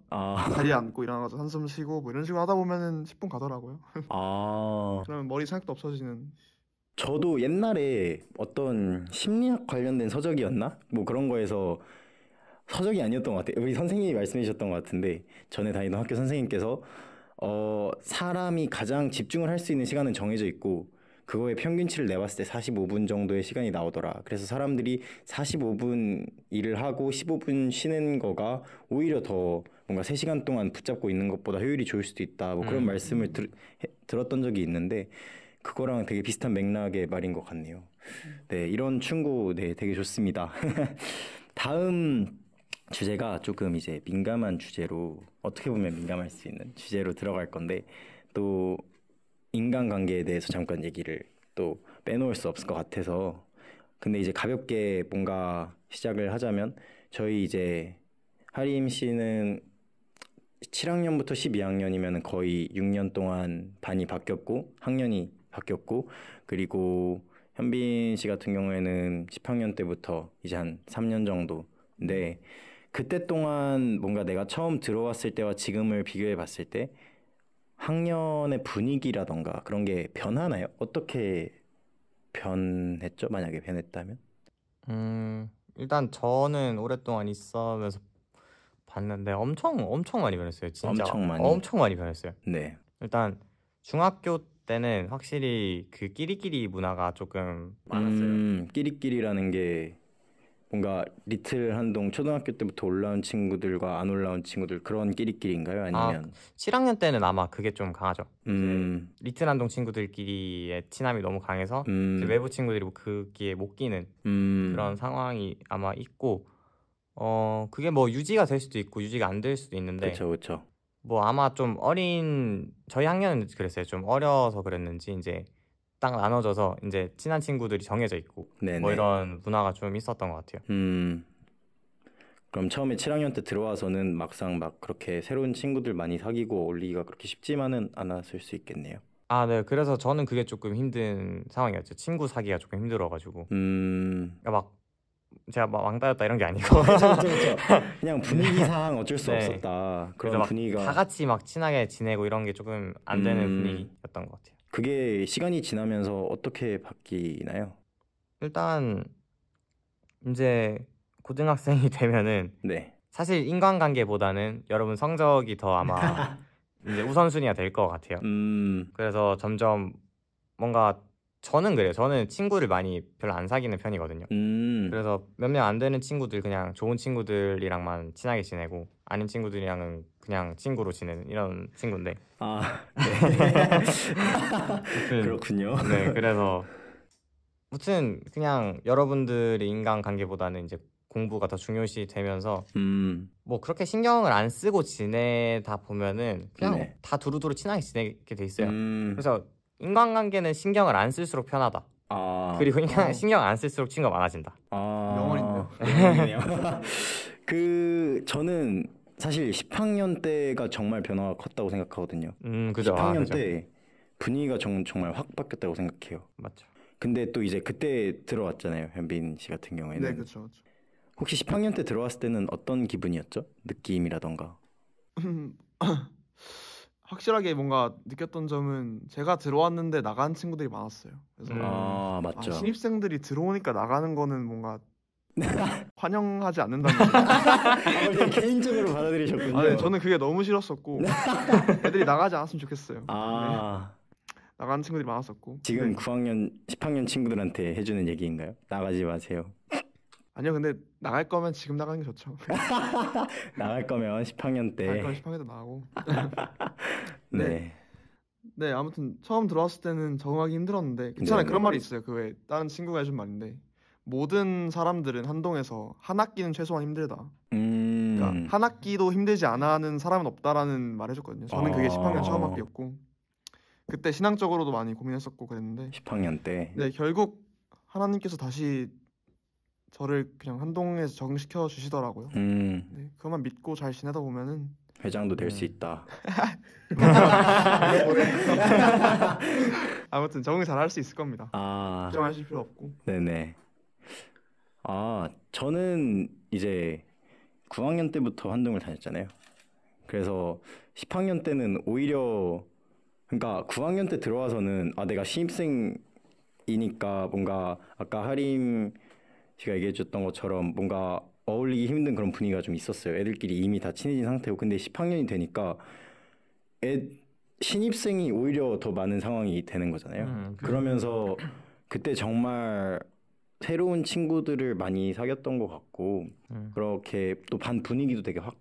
자리에 앉고 일어나서 한숨 쉬고 뭐 이런 식으로 하다 보면은 10분 가더라고요. 그러면 머리 생각도 없어지는. 저도 옛날에 어떤 심리학 관련된 서적이었나? 뭐 그런 거에서 서적이 아니었던 것 같아요. 우리 선생님이 말씀해 주셨던 것 같은데 전에 다니던 학교 선생님께서 사람이 가장 집중을 할 수 있는 시간은 정해져 있고 그거의 평균치를 내봤을 때 45분 정도의 시간이 나오더라. 그래서 사람들이 45분 일을 하고 15분 쉬는 거가 오히려 더 뭔가 3시간 동안 붙잡고 있는 것보다 효율이 좋을 수도 있다. 뭐 그런 말씀을 들었던 적이 있는데 그거랑 되게 비슷한 맥락의 말인 것 같네요. 네, 이런 충고 네, 되게 좋습니다. 다음 주제가 조금 이제 민감한 주제로 어떻게 보면 민감할 수 있는 주제로 들어갈 건데 또 인간관계에 대해서 잠깐 얘기를 또 빼놓을 수 없을 것 같아서 근데 이제 가볍게 뭔가 시작을 하자면 저희 이제 하림 씨는 7학년부터 12학년이면 거의 6년 동안 반이 바뀌었고 학년이 바뀌었고 그리고 현빈 씨 같은 경우에는 10학년 때부터 이제 한 3년 정도인데 그때 동안 뭔가 내가 처음 들어왔을 때와 지금을 비교해 봤을 때 학년의 분위기라던가 그런 게 변하나요? 어떻게 변했죠? 만약에 변했다면? 일단 저는 오랫동안 있으면서 봤는데 엄청 많이 변했어요. 진짜 엄청 많이 변했어요. 네. 일단 중학교 때는 확실히 그 끼리끼리 문화가 조금 많았어요. 끼리끼리라는 게 뭔가 리틀 한동 초등학교 때부터 올라온 친구들과 안 올라온 친구들 그런 끼리끼리인가요? 아니면 7학년 때는 아마 그게 좀 강하죠. 이제 리틀 한동 친구들끼리의 친함이 너무 강해서 이제 외부 친구들이 뭐 그기에 못 끼는 그런 상황이 아마 있고 그게 뭐 유지가 될 수도 있고 유지가 안 될 수도 있는데 그렇죠. 뭐 아마 좀 어린 저희 학년은 그랬어요. 좀 어려서 그랬는지 이제 딱 나눠져서 이제 친한 친구들이 정해져 있고 네네. 뭐 이런 문화가 좀 있었던 것 같아요. 그럼 처음에 7학년 때 들어와서는 막상 막 그렇게 새로운 친구들 많이 사귀고 어울리기가 그렇게 쉽지만은 않았을 수 있겠네요. 네. 그래서 저는 그게 조금 힘든 상황이었죠. 친구 사귀기가 조금 힘들어가지고. 그러니까 막 제가 막 왕따였다 이런 게 아니고 그렇죠. 그냥 분위기상 어쩔 수 네. 없었다. 그런 막 분위기가 다 같이 막 친하게 지내고 이런 게 조금 안 되는 분위기였던 것 같아요. 그게 시간이 지나면서 어떻게 바뀌나요? 일단 이제 고등학생이 되면은 네. 사실 인간관계보다는 여러분 성적이 더 아마 이제 우선순위가 될 것 같아요. 그래서 점점 뭔가 저는 그래요. 저는 친구를 많이 별로 안 사귀는 편이거든요. 그래서 몇 명 안 되는 친구들 그냥 좋은 친구들이랑만 친하게 지내고 아닌 친구들이랑은 그냥 친구로 지내는 이런 친구인데. 네. 그렇군요. 네, 그래서 무튼 그냥 여러분들의 인간관계보다는 이제 공부가 더 중요시 되면서 뭐 그렇게 신경을 안 쓰고 지내다 보면은 그냥 다 두루두루 친하게 지내게 돼 있어요. 그래서 인간관계는 신경을 안 쓸수록 편하다. 그리고 신경 안 쓸수록 친구가 많아진다. 명언인데요. 저는 사실 10학년 때가 정말 변화가 컸다고 생각하거든요. 그죠. 10학년 때 분위기가 정말 확 바뀌었다고 생각해요. 맞죠. 근데 또 이제 그때 들어왔잖아요. 현빈 씨 같은 경우에는. 네, 그렇죠. 혹시 10학년 때 들어왔을 때는 어떤 기분이었죠? 느낌이라던가. 확실하게 뭔가 느꼈던 점은 제가 들어왔는데 나간 친구들이 많았어요. 그래서 맞죠. 신입생들이 들어오니까 나가는 거는 뭔가 환영하지 않는다는 개인적으로 받아들이셨군요. 네, 저는 그게 너무 싫었었고 애들이 나가지 않았으면 좋겠어요. 나가는 친구들이 많았었고. 지금 9학년, 10학년 친구들한테 해주는 얘기인가요? 나가지 마세요. 아니요, 근데 나갈 거면 지금 나가는 게 좋죠. 나갈 거면 10학년 때. 나갈 거면 10학년 때 나가고. 네. 네, 아무튼 처음 들어왔을 때는 적응하기 힘들었는데 괜찮아요. 그런 말이 있어요. 그 외에 다른 친구가 해준 말인데 모든 사람들은 한동에서 한 학기는 최소한 힘들다. 그러니까 한 학기도 힘들지 않아 하는 사람은 없다라는 말 해줬거든요. 저는 그게 10학년 처음 학기였고 그때 신앙적으로도 많이 고민했었고 그랬는데 10학년 때. 네, 결국 하나님께서 다시 저를 그냥 한동에서 적응시켜 주시더라고요. 네, 그것만 믿고 잘 지내다 보면은 회장도 될 수 있다. 아무튼 적응 잘 할 수 있을 겁니다. 걱정하실 필요 없고. 네네. 저는 이제 9학년 때부터 한동을 다녔잖아요. 그래서 10학년 때는 오히려 그러니까 9학년 때 들어와서는 내가 신입생이니까 뭔가 아까 하림 씨가 얘기해줬던 것처럼 뭔가 어울리기 힘든 그런 분위기가 좀 있었어요. 애들끼리 이미 다 친해진 상태고. 근데 10학년이 되니까 신입생이 오히려 더 많은 상황이 되는 거잖아요. 그러면서 그때 정말 새로운 친구들을 많이 사귀었던 것 같고 그렇게 또 반 분위기도 되게 확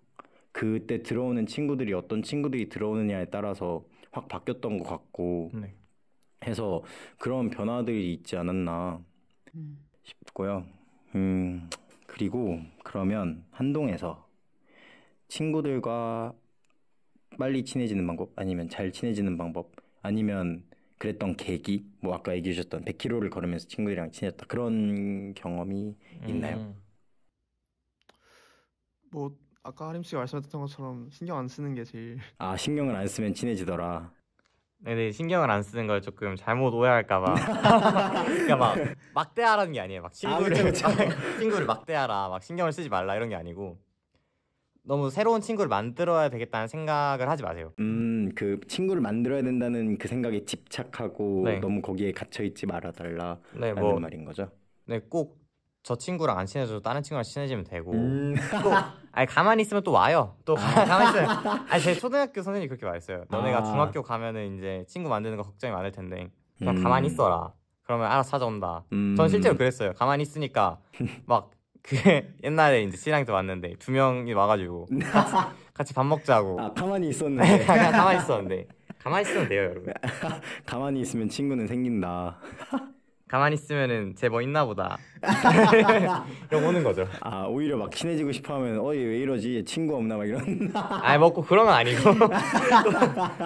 그때 들어오는 친구들이 어떤 친구들이 들어오느냐에 따라서 확 바뀌었던 것 같고 해서 그런 변화들이 있지 않았나 싶고요. 그리고 그러면 한동에서 친구들과 빨리 친해지는 방법 아니면 잘 친해지는 방법 아니면 그랬던 계기 뭐 아까 얘기해 주셨던 100km를 걸으면서 친구들이랑 친해졌다 그런 경험이 있나요? 뭐 아까 하림 씨가 말씀하셨던 것처럼 신경 안 쓰는 게 제일 신경을 안 쓰면 친해지더라. 네, 신경을 안 쓰는 걸 조금 잘못 오해할까봐. 그러니까 막 막대하라는 게 아니에요. 막 친구를 친구를 막대하라, 막 신경을 쓰지 말라 이런 게 아니고 너무 새로운 친구를 만들어야 되겠다는 생각을 하지 마세요. 그 친구를 만들어야 된다는 그 생각에 집착하고 네. 너무 거기에 갇혀 있지 말아달라라는 네, 뭐, 말인 거죠. 네, 꼭 저 친구랑 안 친해져도 다른 친구랑 친해지면 되고 또 아니 가만히 있으면 또 와요. 또 가만히 있어요. 아니 제 초등학교 선생님이 그렇게 말했어요. 너네가 중학교 가면은 이제 친구 만드는 거 걱정이 많을 텐데 그냥 가만히 있어라. 그러면 알아서 찾아온다. 전 실제로 그랬어요. 가만히 있으니까 막 그 옛날에 이제 신랑도 왔는데 2명이 와가지고 같이 밥 먹자고. 가만히 있었는데 그냥 가만히 있었는데 가만히 있으면 돼요, 여러분. 가만히 있으면 친구는 생긴다. 가만히 있으면은 쟤 뭐 있나 보다. 이러고 오는 거죠. 오히려 막 친해지고 싶어하면 얘 왜 이러지? 얘 친구 없나 막 이런. 아니 먹고 그런 건 아니고.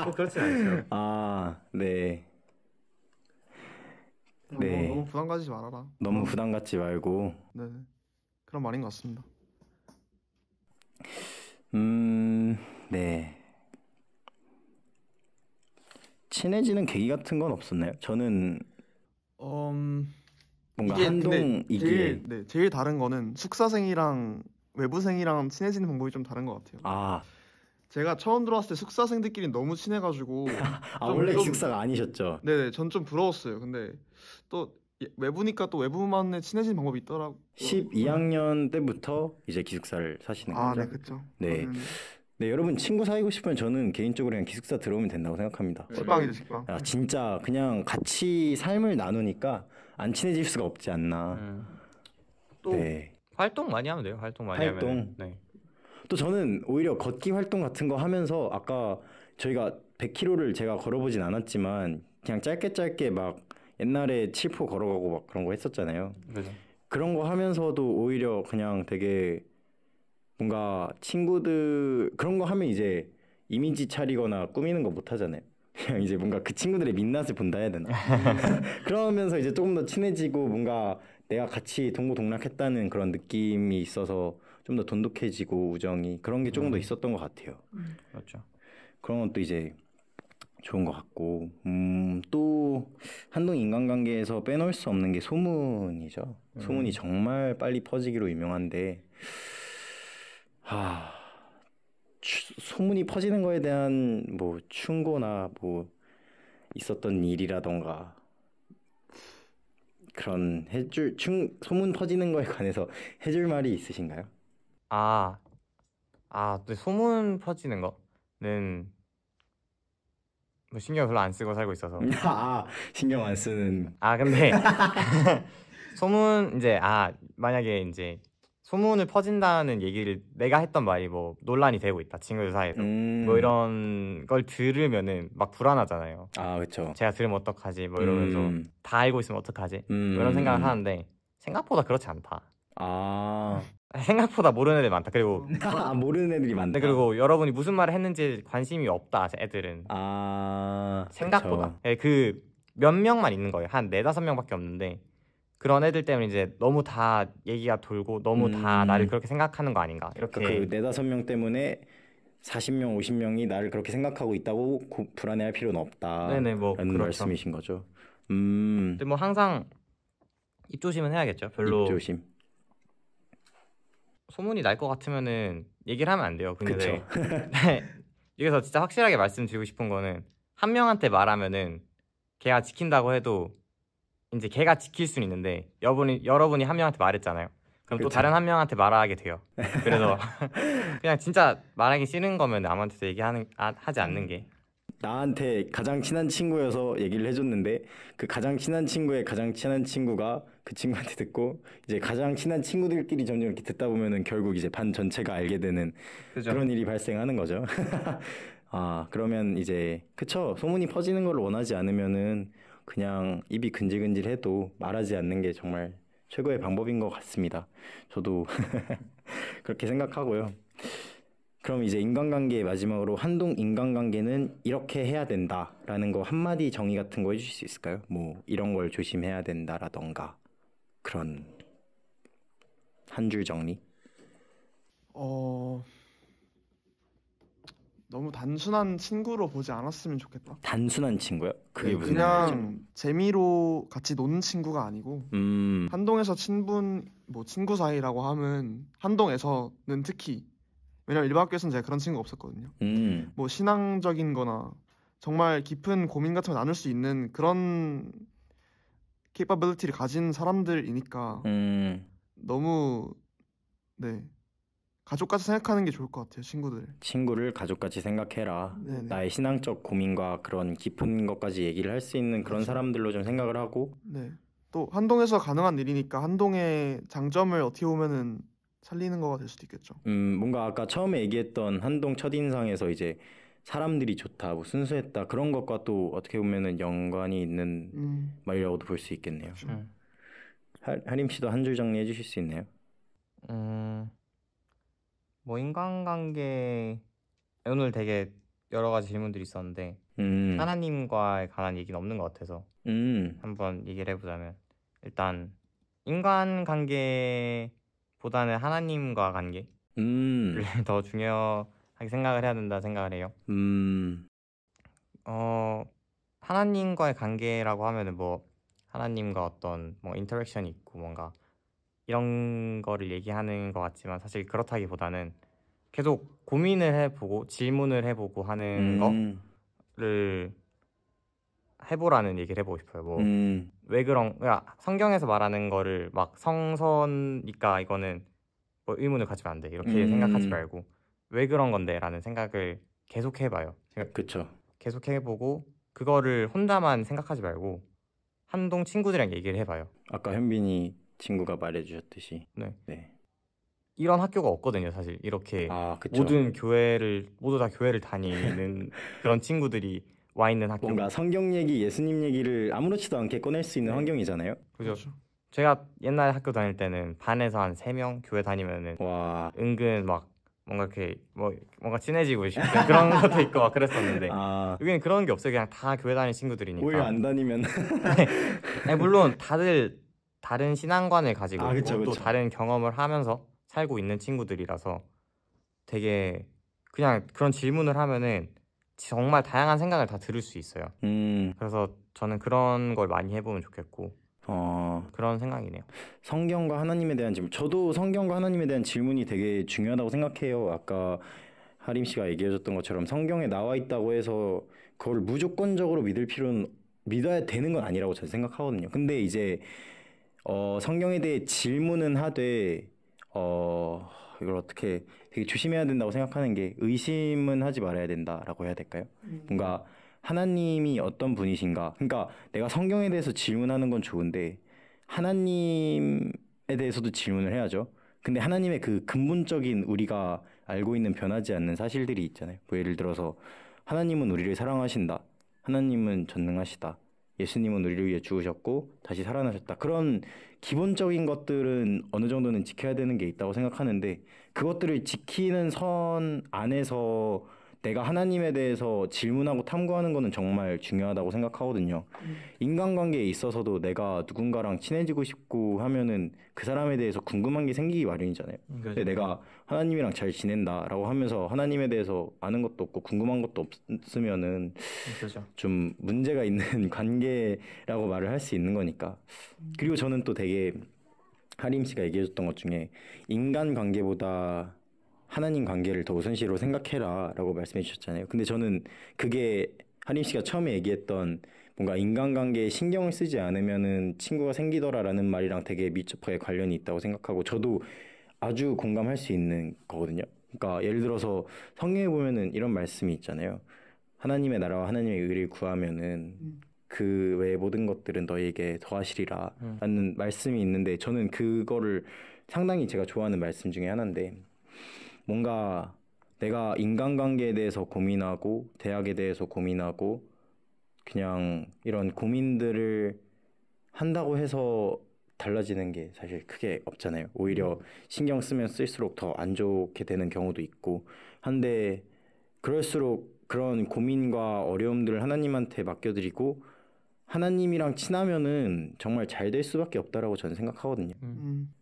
또 그렇진 않죠. 네. 네. 너무 부담 가지지 말아라. 너무 부담 갖지 말고. 네, 그런 말인 것 같습니다. 네. 친해지는 계기 같은 건 없었나요? 저는 뭔가 한동이기에 제일 다른 거는 숙사생이랑 외부생이랑 친해지는 방법이 좀 다른 것 같아요. 제가 처음 들어왔을 때 숙사생들끼리 너무 친해가지고 원래 기숙사가 아니셨죠? 네네, 전 좀 부러웠어요. 근데 또 외부니까 또 외부만의 친해지는 방법이 있더라고요. 12학년 때부터 이제 기숙사를 사시는 거죠? 네, 그렇죠. 네. 네, 여러분 친구 사귀고 싶으면 저는 개인적으로 그냥 기숙사 들어오면 된다고 생각합니다. 식빵이죠, 식빵. 진짜 그냥 같이 삶을 나누니까 안 친해질 수가 없지 않나. 또 활동 많이 하면 돼요. 활동 많이 하면. 네. 또 저는 오히려 걷기 활동 같은 거 하면서 아까 저희가 100km를 제가 걸어보진 않았지만 그냥 짧게 막 옛날에 7포 걸어가고 막 그런 거 했었잖아요. 그죠. 그런 거 하면서도 오히려 그냥 되게 뭔가 친구들 그런 거 하면 이제 이미지 차리거나 꾸미는 거 못 하잖아요. 그냥 이제 뭔가 그 친구들의 민낯을 본다 해야 되나? 그러면서 이제 조금 더 친해지고 뭔가 내가 같이 동고동락했다는 그런 느낌이 있어서 좀 더 돈독해지고 우정이 그런 게 조금 더 있었던 것 같아요. 그렇죠. 그런 것도 이제 좋은 것 같고 또 한동 인간관계에서 빼놓을 수 없는 게 소문이죠. 소문이 정말 빨리 퍼지기로 유명한데 소문이 퍼지는 거에 대한 뭐 충고나 뭐 있었던 일이라던가 그런 소문 퍼지는 거에 관해서 해줄 말이 있으신가요? 또 소문 퍼지는 거는 뭐 신경 별로 안 쓰고 살고 있어서. 신경 안 쓰는. 근데 소문 이제 만약에 이제 소문을 퍼진다는 얘기를 내가 했던 말이 뭐 논란이 되고 있다 친구들 사이에서 뭐 이런 걸 들으면은 막 불안하잖아요. 그렇죠. 제가 들으면 어떡하지 뭐 이러면서 다 알고 있으면 어떡하지 뭐 이런 생각을 하는데 생각보다 그렇지 않다. 생각보다 모르는 애들 많다. 그리고 모르는 애들이 많다. 그리고 여러분이 무슨 말을 했는지 관심이 없다 애들은. 생각보다. 그 몇 명만 있는 거예요. 한 4-5명밖에 없는데 그런 애들 때문에 이제 너무 다 얘기가 돌고 너무 다 나를 그렇게 생각하는 거 아닌가 이렇게. 그 4-5명 때문에 40명, 50명이 나를 그렇게 생각하고 있다고 불안해할 필요는 없다. 네네, 뭐 라는 그렇죠. 말씀이신 거죠. 근데 뭐 항상 입조심은 해야겠죠. 별로 입조심. 소문이 날 것 같으면은 얘기를 하면 안 돼요. 근데 그쵸. 여기서 진짜 확실하게 말씀드리고 싶은 거는 한 명한테 말하면은 걔가 지킨다고 해도 이제 걔가 지킬 수는 있는데 여러분이 한 명한테 말했잖아요. 그럼 또 다른 한 명한테 말하게 돼요. 그래서 그냥 진짜 말하기 싫은 거면 아무한테도 하지 않는 게. 나한테 가장 친한 친구여서 얘기를 해줬는데 그 가장 친한 친구의 가장 친한 친구가 그 친구한테 듣고 이제 가장 친한 친구들끼리 점점 이렇게 듣다 보면은 결국 이제 반 전체가 알게 되는 그죠. 그런 일이 발생하는 거죠. 그러면 이제 그쵸. 소문이 퍼지는 걸 원하지 않으면은 그냥 입이 근질근질해도 말하지 않는 게 정말 최고의 방법인 것 같습니다. 저도 그렇게 생각하고요. 그럼 이제 인간관계 마지막으로 한동 인간관계는 이렇게 해야 된다라는 거 한마디 정의 같은 거 해주실 수 있을까요? 뭐 이런 걸 조심해야 된다라던가 그런 한 줄 정리? 너무 단순한 친구로 보지 않았으면 좋겠다. 단순한 친구요? 그게 무슨 그냥 말이죠? 재미로 같이 노는 친구가 아니고 한동에서 친구 사이라고 하면 한동에서는 특히 왜냐면 일반 학교에서는 제가 그런 친구가 없었거든요. 뭐 신앙적인 거나 정말 깊은 고민 같은 걸 나눌 수 있는 그런 capability를 가진 사람들이니까 너무 네 가족같이 생각하는 게 좋을 것 같아요. 친구를 가족같이 생각해라. 네네. 나의 신앙적 고민과 그런 깊은 것까지 얘기를 할 수 있는 그런 그렇죠. 사람들로 좀 생각을 하고 네. 또 한동에서 가능한 일이니까 한동의 장점을 어떻게 보면은 살리는 거가 될 수도 있겠죠. 뭔가 아까 처음에 얘기했던 한동 첫인상에서 이제 사람들이 좋다, 뭐 순수했다 그런 것과 또 어떻게 보면은 연관이 있는 말이라고도 볼 수 있겠네요. 그렇죠. 하림 씨도 한 줄 정리해 주실 수 있나요? 뭐 인간관계 오늘 되게 여러 가지 질문들이 있었는데 하나님과에 관한 얘기는 없는 것 같아서 한번 얘기를 해보자면 일단 인간관계보다는 하나님과 관계를 더 중요하게 생각을 해야 된다 생각을 해요. 하나님과의 관계라고 하면은 뭐 하나님과 어떤 뭐 인터랙션이 있고 뭔가 이런 거를 얘기하는 것 같지만 사실 그렇다기보다는 계속 고민을 해보고 질문을 해보고 하는 거를 해보라는 얘기를 해보고 싶어요. 뭐 왜 그러니까 성경에서 말하는 거를 막 성서니까 이거는 뭐 의문을 가지면 안 돼 이렇게 생각하지 말고 왜 그런 건데 라는 생각을 계속 해봐요. 그쵸. 계속 해보고 그거를 혼자만 생각하지 말고 한동 친구들이랑 얘기를 해봐요. 아까 현빈이 친구가 말해주셨듯이 네. 이런 학교가 없거든요, 사실. 이렇게 그쵸. 모두 다 교회를 다니는 그런 친구들이 와 있는 학교. 뭔가 성경 얘기, 예수님 얘기를 아무렇지도 않게 꺼낼 수 있는 환경이잖아요. 그죠. 제가 옛날에 학교 다닐 때는 반에서 한 3명 교회 다니면은 은근 막 뭔가 이렇게 뭔가 친해지고 싶은 그런 것도 있고 막 그랬었는데 여기는 그런 게 없어요. 그냥 다 교회 다니는 친구들이니까. 오히려 안 다니면 아니, 물론 다들 다른 신앙관을 가지고 있고 그쵸. 또 다른 경험을 하면서 살고 있는 친구들이라서 되게 그냥 그런 질문을 하면은 정말 다양한 생각을 다 들을 수 있어요. 그래서 저는 그런 걸 많이 해보면 좋겠고 그런 생각이네요. 성경과 하나님에 대한 질문. 저도 성경과 하나님에 대한 질문이 되게 중요하다고 생각해요. 아까 하림 씨가 얘기해줬던 것처럼 성경에 나와 있다고 해서 그걸 무조건적으로 믿어야 되는 건 아니라고 저는 생각하거든요. 근데 이제 성경에 대해 질문은 하되 이걸 어떻게 되게 조심해야 된다고 생각하는 게 의심은 하지 말아야 된다라고 해야 될까요? 뭔가 하나님이 어떤 분이신가? 그러니까 내가 성경에 대해서 질문하는 건 좋은데 하나님에 대해서도 질문을 해야죠. 근데 하나님의 그 근본적인 우리가 알고 있는 변하지 않는 사실들이 있잖아요. 뭐 예를 들어서 하나님은 우리를 사랑하신다. 하나님은 전능하시다. 예수님은 우리를 위해 죽으셨고 다시 살아나셨다. 그런 기본적인 것들은 어느 정도는 지켜야 되는 게 있다고 생각하는데 그것들을 지키는 선 안에서 내가 하나님에 대해서 질문하고 탐구하는 거는 정말 중요하다고 생각하거든요. 인간관계에 있어서도 내가 누군가랑 친해지고 싶고 하면은 그 사람에 대해서 궁금한 게 생기기 마련이잖아요. 근데 내가 하나님이랑 잘 지낸다라고 하면서 하나님에 대해서 아는 것도 없고 궁금한 것도 없으면은 좀 문제가 있는 관계라고 말을 할 수 있는 거니까. 그리고 저는 또 되게 하림 씨가 얘기해줬던 것 중에 인간관계보다 하나님 관계를 더 우선시로 생각해라 라고 말씀해 주셨잖아요. 근데 저는 그게 하림 씨가 처음에 얘기했던 뭔가 인간관계에 신경을 쓰지 않으면은 친구가 생기더라라는 말이랑 되게 밀접하게 관련이 있다고 생각하고 저도 아주 공감할 수 있는 거거든요. 그러니까 예를 들어서 성경에 보면은 이런 말씀이 있잖아요. 하나님의 나라와 하나님의 의를 구하면은 그 외의 모든 것들은 너에게 더하시리라 라는 말씀이 있는데 저는 그거를 상당히 제가 좋아하는 말씀 중에 하나인데 뭔가 내가 인간관계에 대해서 고민하고 대학에 대해서 고민하고 그냥 이런 고민들을 한다고 해서 달라지는 게 사실 크게 없잖아요. 오히려 신경 쓰면 쓸수록 더 안 좋게 되는 경우도 있고 한데 그럴수록 그런 고민과 어려움들을 하나님한테 맡겨드리고 하나님이랑 친하면은 정말 잘 될 수밖에 없다라고 저는 생각하거든요.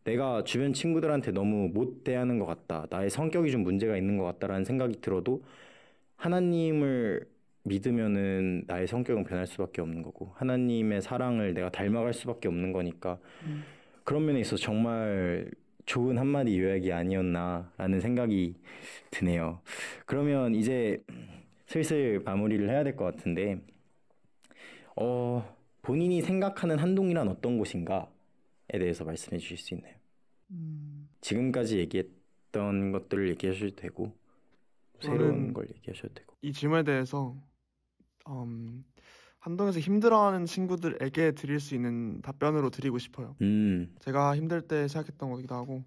내가 주변 친구들한테 너무 못 대하는 것 같다. 나의 성격이 좀 문제가 있는 것 같다라는 생각이 들어도 하나님을 믿으면은 나의 성격은 변할 수밖에 없는 거고 하나님의 사랑을 내가 닮아갈 수밖에 없는 거니까 그런 면에 있어서 정말 좋은 한마디 요약이 아니었나라는 생각이 드네요. 그러면 이제 슬슬 마무리를 해야 될 것 같은데, 본인이 생각하는 한동이란 어떤 곳인가에 대해서 말씀해 주실 수 있나요? 지금까지 얘기했던 것들을 얘기하셔도 되고, 새로운 걸 얘기하셔도 되고. 이 질문에 대해서 한동에서 힘들어하는 친구들에게 드릴 수 있는 답변으로 드리고 싶어요. 제가 힘들 때 생각했던 거기도 하고,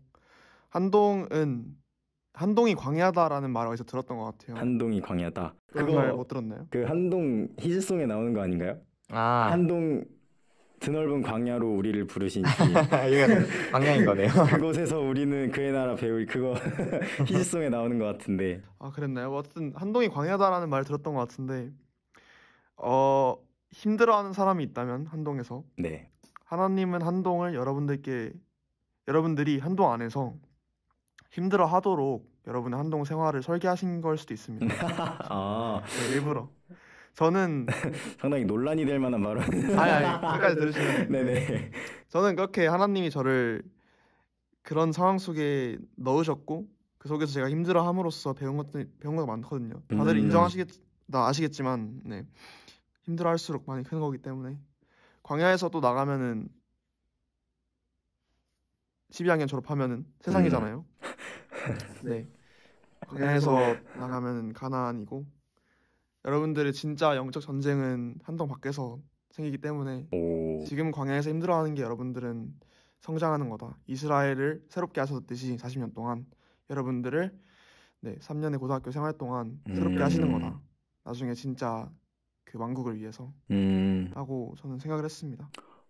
한동이 광야다라는 말을 어디서 들었던 것 같아요. 한동이 광야다. 그거 말 못 들었나요? 그 한동 히즈송에 나오는 거 아닌가요? 아, 한동 드넓은 광야로 우리를 부르신 시. 이거 광야인 거네요. 그곳에서 우리는 그의 나라 배우리, 그거 히즈송에 나오는 것 같은데. 아, 그랬나요? 어쨌든 한동이 광야다라는 말을 들었던 것 같은데, 힘들어하는 사람이 있다면 한동에서, 네. 하나님은 한동을 여러분들이 한동 안에서 힘들어하도록 여러분의 한동 생활을 설계하신 걸 수도 있습니다. 아, 네, 일부러. 저는 상당히 논란이 될 만한 발언. 아니 끝까지 들으시면. 네네. 저는 그렇게 하나님이 저를 그런 상황 속에 넣으셨고, 그 속에서 제가 힘들어함으로써 배운 것도 많거든요. 다들 아시겠지만, 네, 힘들어할수록 많이 큰 거기 때문에 광야에서 또 나가면은 12학년 졸업하면은 세상이잖아요. 네, 광야에서 나가면은 가나안이고, 여러분들의 진짜 영적 전쟁은 한동 밖에서 생기기 때문에 오. 지금 광야에서 힘들어하는 게 여러분들은 성장하는 거다. 이스라엘을 새롭게 하셨듯이 40년 동안 여러분들을 3년의 고등학교 생활 동안 새롭게 하시는 거다. 나중에 진짜 그 왕국을 위해서 라고 저는 생각을 했습니다.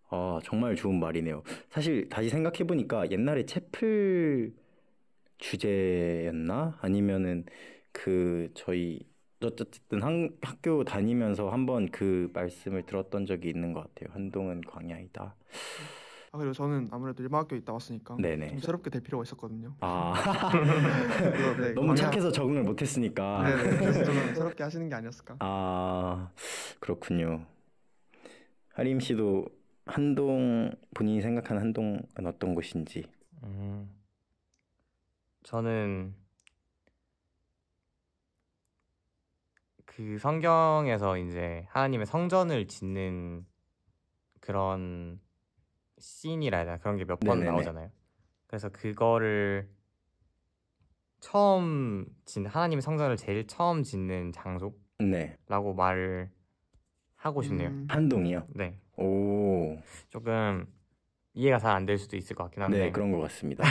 아, 정말 좋은 말이네요. 사실 다시 생각해보니까 옛날에 채플 주제였나? 아니면은 저희 어쨌든 학교 다니면서 한번 그 말씀을 들었던 적이 있는 것 같아요. 한동은 광야이다. 그리고 저는 아무래도 일반학교에 있다 왔으니까 네네. 좀 새롭게 될 필요가 있었거든요. 아, 네, 너무 착해서 적응을 못했으니까. 네네. 그래서 좀 새롭게 하시는 게 아니었을까. 아, 그렇군요. 하림 씨도 본인이 생각하는 한동은 어떤 곳인지. 저는 그 성경에서 이제 하나님의 성전을 짓는 그런 씬이라 해야 되나, 그런 게 몇 번 네네네. 나오잖아요. 그래서 그거를 하나님의 성전을 제일 처음 짓는 장소라고 네. 말을 하고 싶네요. 한동이요? 네, 오, 조금 이해가 잘 안 될 수도 있을 것 같긴 한데, 네, 그런 것 같습니다.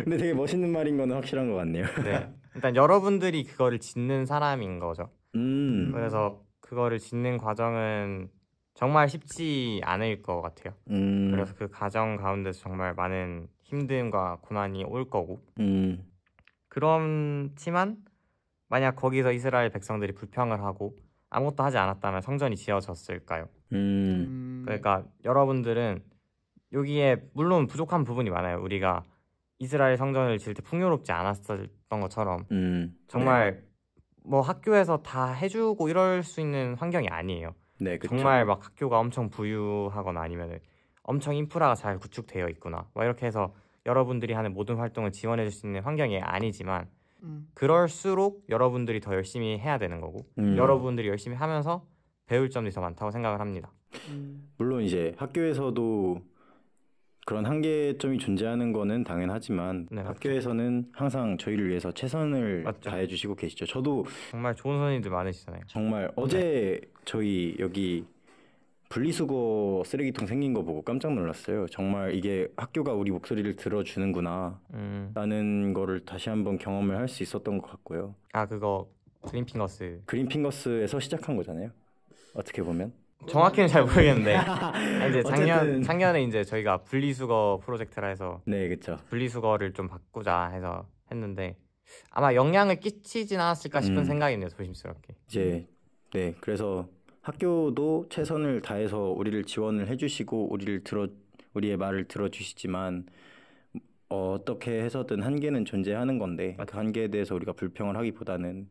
근데 되게 멋있는 말인 거는 확실한 것 같네요. 네, 일단 여러분들이 그거를 짓는 사람인 거죠. 그래서 그거를 짓는 과정은 정말 쉽지 않을 것 같아요. 그래서 그 과정 가운데서 정말 많은 힘듦과 고난이 올 거고, 그렇지만 만약 거기서 이스라엘 백성들이 불평을 하고 아무것도 하지 않았다면 성전이 지어졌을까요? 그러니까 여러분들은 여기에 물론 부족한 부분이 많아요. 우리가 이스라엘 성전을 지을 때 풍요롭지 않았었던 것처럼 정말 뭐 학교에서 다 해주고 이럴 수 있는 환경이 아니에요. 네, 그쵸. 정말 막 학교가 엄청 부유하거나 아니면 엄청 인프라가 잘 구축되어 있거나 막 이렇게 해서 여러분들이 하는 모든 활동을 지원해 줄 수 있는 환경이 아니지만, 그럴수록 여러분들이 더 열심히 해야 되는 거고, 여러분들이 열심히 하면서 배울 점이 더 많다고 생각을 합니다. 물론 이제 학교에서도 그런 한계점이 존재하는 거는 당연하지만, 네, 학교에서는 항상 저희를 위해서 최선을 맞죠. 다해주시고 계시죠. 저도 정말 좋은 선생님들 많으시잖아요. 정말 어제 저희 여기 분리수거 쓰레기통 생긴 거 보고 깜짝 놀랐어요. 정말 이게 학교가 우리 목소리를 들어주는구나 라는 거를 다시 한번 경험을 할 수 있었던 것 같고요. 아, 그거 그린핑거스에서 시작한 거잖아요, 어떻게 보면. 정확히는 잘 모르겠는데 이제 어쨌든. 작년에 이제 저희가 분리수거 프로젝트라 해서 네, 그렇죠. 분리수거를 좀 바꾸자 해서 했는데 아마 영향을 끼치진 않았을까 싶은 생각이네요, 조심스럽게. 이제 네, 그래서 학교도 최선을 다해서 우리를 지원을 해주시고 우리의 말을 들어주시지만, 어떻게 해서든 한계는 존재하는 건데, 그 한계에 대해서 우리가 불평을 하기보다는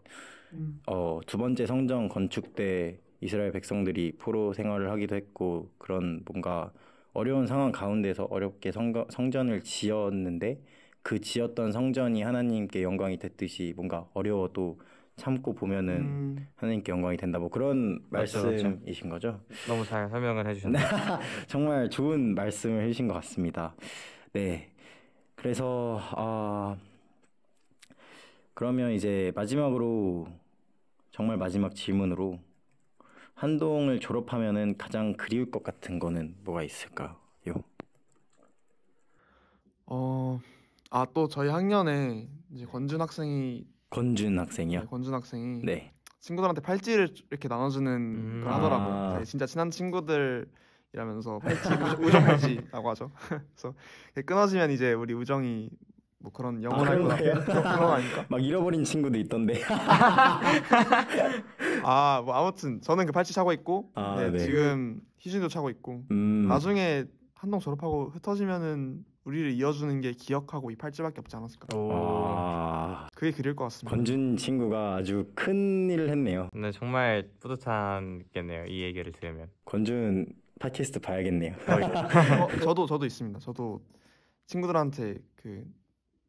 두 번째 성전 건축 때 이스라엘 백성들이 포로 생활을 하기도 했고, 그런 뭔가 어려운 상황 가운데서 어렵게 성전을 지었는데 그 지었던 성전이 하나님께 영광이 됐듯이 뭔가 어려워도 참고 보면은 하나님께 영광이 된다. 뭐 그런 맞죠, 말씀이신 거죠? 너무 잘 설명을 해주셨네요. 정말 좋은 말씀을 해주신 것 같습니다. 네. 그래서 그러면 이제 마지막으로 정말 마지막 질문으로 한동을 졸업하면은 가장 그리울 것 같은 거는 뭐가 있을까요? 또 저희 학년에 이제 권준 학생이 권준 학생이요? 네, 권준 학생이 네. 친구들한테 팔찌를 이렇게 나눠주는 걸 하더라고요. 네, 진짜 친한 친구들이라면서 팔찌 우정 팔찌라고 하죠. 그래서 끊어지면 이제 우리 우정이 뭐 그런 영원할 거다. 그런 거 아닐까? 막 잃어버린 친구도 있던데. 뭐 아무튼 저는 그 팔찌 차고 있고 네. 지금 희준이도 차고 있고 나중에 한동 졸업하고 흩어지면은 우리를 이어주는 게 기억하고 이 팔찌밖에 없지 않았을까? 그게 그릴 것 같습니다. 권준 친구가 아주 큰 일을 했네요. 네, 정말 뿌듯하겠네요. 이 얘기를 들으면. 권준 팟캐스트 봐야겠네요. 저도 있습니다. 저도 친구들한테 그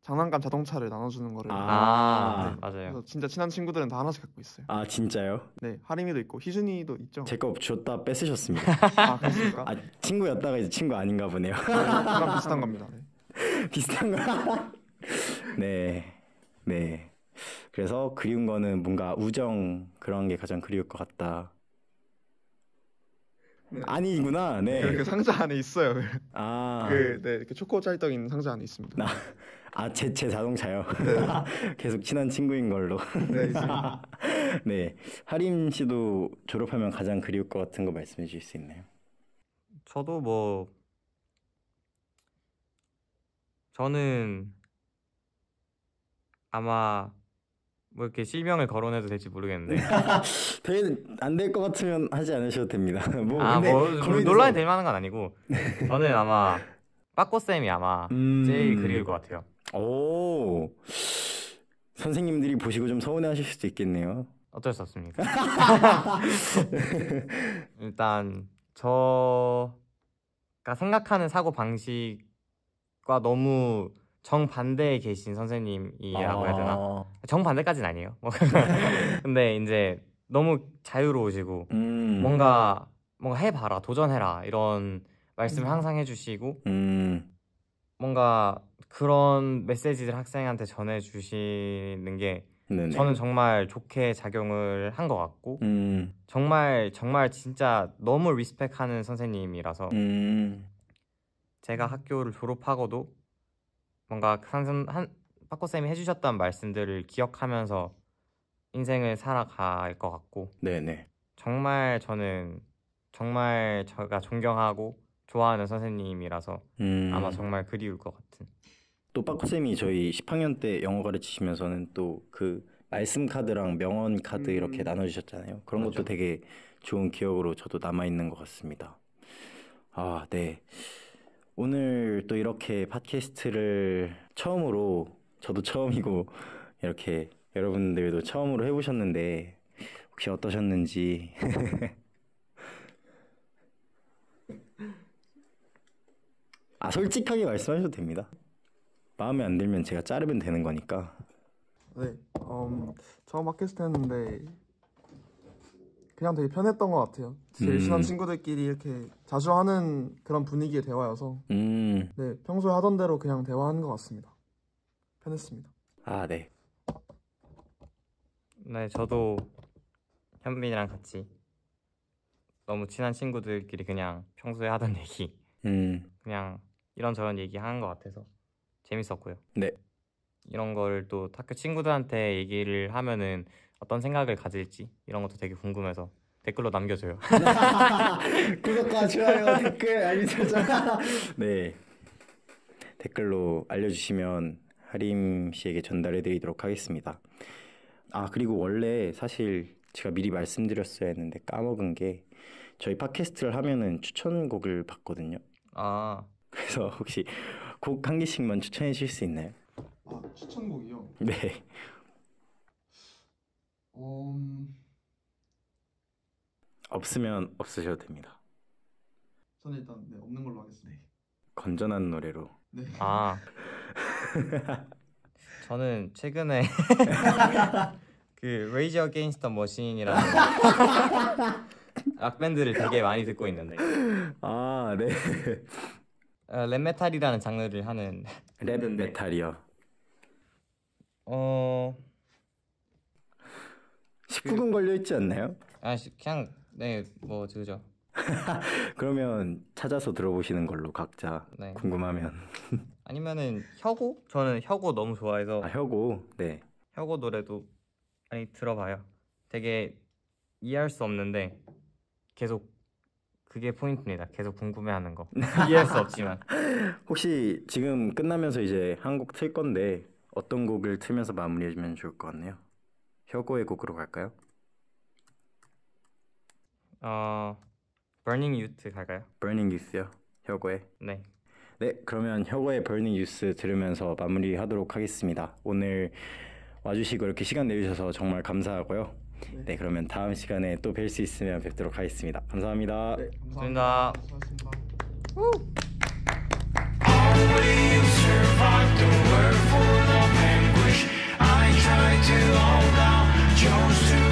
장난감 자동차를 나눠주는 거를 네. 맞아요. 그래서 진짜 친한 친구들은 다 하나씩 갖고 있어요. 진짜요? 네, 하림이도 있고 희준이도 있죠. 제 거 줬다 뺏으셨습니다. 그렇습니까? 친구였다가 이제 친구 아닌가 보네요. 저랑 비슷한 겁니다. 네. 비슷한 거. 네. 그래서 그리운 거는 뭔가 우정 그런 게 가장 그리울 것 같다. 네. 아니구나. 네. 그 상자 안에 있어요. 이렇게 초코 찰떡 있는 상자 안에 있습니다. 제 자동차요. 네. 계속 친한 친구인 걸로. 네, 있습니다. 네. 하림 씨도 졸업하면 가장 그리울 것 같은 거 말씀해 주실 수 있나요? 저도 저는 아마 이렇게 실명을 거론해도 될지 모르겠는데 안 될 것 같으면 하지 않으셔도 됩니다. 논란이 될 만한 건 아니고 저는 아마 빠꼬쌤이 아마 제일 그리울 것 같아요. 오, 선생님들이 보시고 좀 서운해하실 수도 있겠네요. 어쩔 수 없습니다. 일단 저가 생각하는 사고 방식과 너무 정반대에 계신 선생님이라고 해야 되나? 정반대까지는 아니에요. 근데 이제 너무 자유로우시고 뭔가 해봐라, 도전해라 이런 말씀을 항상 해주시고 뭔가 그런 메시지를 학생한테 전해주시는 게 네네. 저는 정말 좋게 작용을 한 것 같고 정말 진짜 너무 리스펙하는 선생님이라서 제가 학교를 졸업하고도 뭔가 빠꼬쌤이 해주셨던 말씀들을 기억하면서 인생을 살아갈 것 같고 네네. 정말 저는 정말 제가 존경하고 좋아하는 선생님이라서 아마 정말 그리울 것 같은. 또 빠꼬쌤이 저희 10학년 때 영어 가르치시면서는 또 그 말씀 카드랑 명언 카드 이렇게 나눠주셨잖아요. 그런 맞죠. 것도 되게 좋은 기억으로 저도 남아있는 것 같습니다. 네. 오늘 또 이렇게 팟캐스트를 처음으로 저도 처음이고 이렇게 여러분들도 처음으로 해보셨는데 혹시 어떠셨는지 솔직하게 말씀하셔도 됩니다. 마음에 안 들면 제가 자르면 되는 거니까. 네, 처음 팟캐스트 했는데 그냥 되게 편했던 것 같아요. 제일 친한 친구들끼리 이렇게 자주 하는 그런 분위기의 대화여서 네, 평소에 하던 대로 그냥 대화하는 것 같습니다. 편했습니다. 네. 네, 저도 현빈이랑 같이 너무 친한 친구들끼리 그냥 평소에 하던 얘기 그냥 이런저런 얘기 하는 것 같아서 재밌었고요. 네. 이런 걸 또 학교 친구들한테 얘기를 하면은 어떤 생각을 가질지 이런 것도 되게 궁금해서 댓글로 남겨줘요. 구독과 좋아요, 댓글, 알림 설정. 네. 댓글로 알려주시면 하림 씨에게 전달해드리도록 하겠습니다. 그리고 원래 사실 제가 미리 말씀드렸어야 했는데 까먹은 게 저희 팟캐스트를 하면은 추천곡을 받거든요. 그래서 혹시 곡 한 개씩만 추천해 주실 수 있나요? 추천곡이요? 네. 없으면 없으셔도 됩니다. 저는 일단 네, 없는 걸로 하겠습니다. 건전한 노래로. 네. 아 저는 최근에 그 Rage Against the Machine이라는 락 밴드를 되게 많이 듣고 있는데 아, 네. 랩 메탈이라는 장르를 하는 랩 밴드인데, 메탈이요. 19금 걸려 있지 않나요? 그냥 네 뭐 그죠. 그러면 찾아서 들어보시는 걸로 각자 네. 궁금하면. 아니면은 혁오? 저는 혁오 너무 좋아해서 아, 혁오. 네. 혁오 노래도 많이 들어봐요. 되게 이해할 수 없는데 계속 그게 포인트입니다. 계속 궁금해하는 거. 이해할 수 없지만. 혹시 지금 끝나면서 이제 한 곡 틀 건데 어떤 곡을 틀면서 마무리해주면 좋을 것 같네요. 혁오의 곡으로 갈까요? Burning Youth 갈까요? Burning Youth요. 혁오의. 네. 네, 그러면 혁오의 Burning Youth 들으면서 마무리하도록 하겠습니다. 오늘 와주시고 이렇게 시간 내주셔서 정말 감사하고요. 네, 그러면 다음 시간에 또 뵐 수 있으면 뵙도록 하겠습니다. 감사합니다. 네, 감사합니다. 수고하셨습니다. You survived the word full of anguish. I tried to hold out, chose to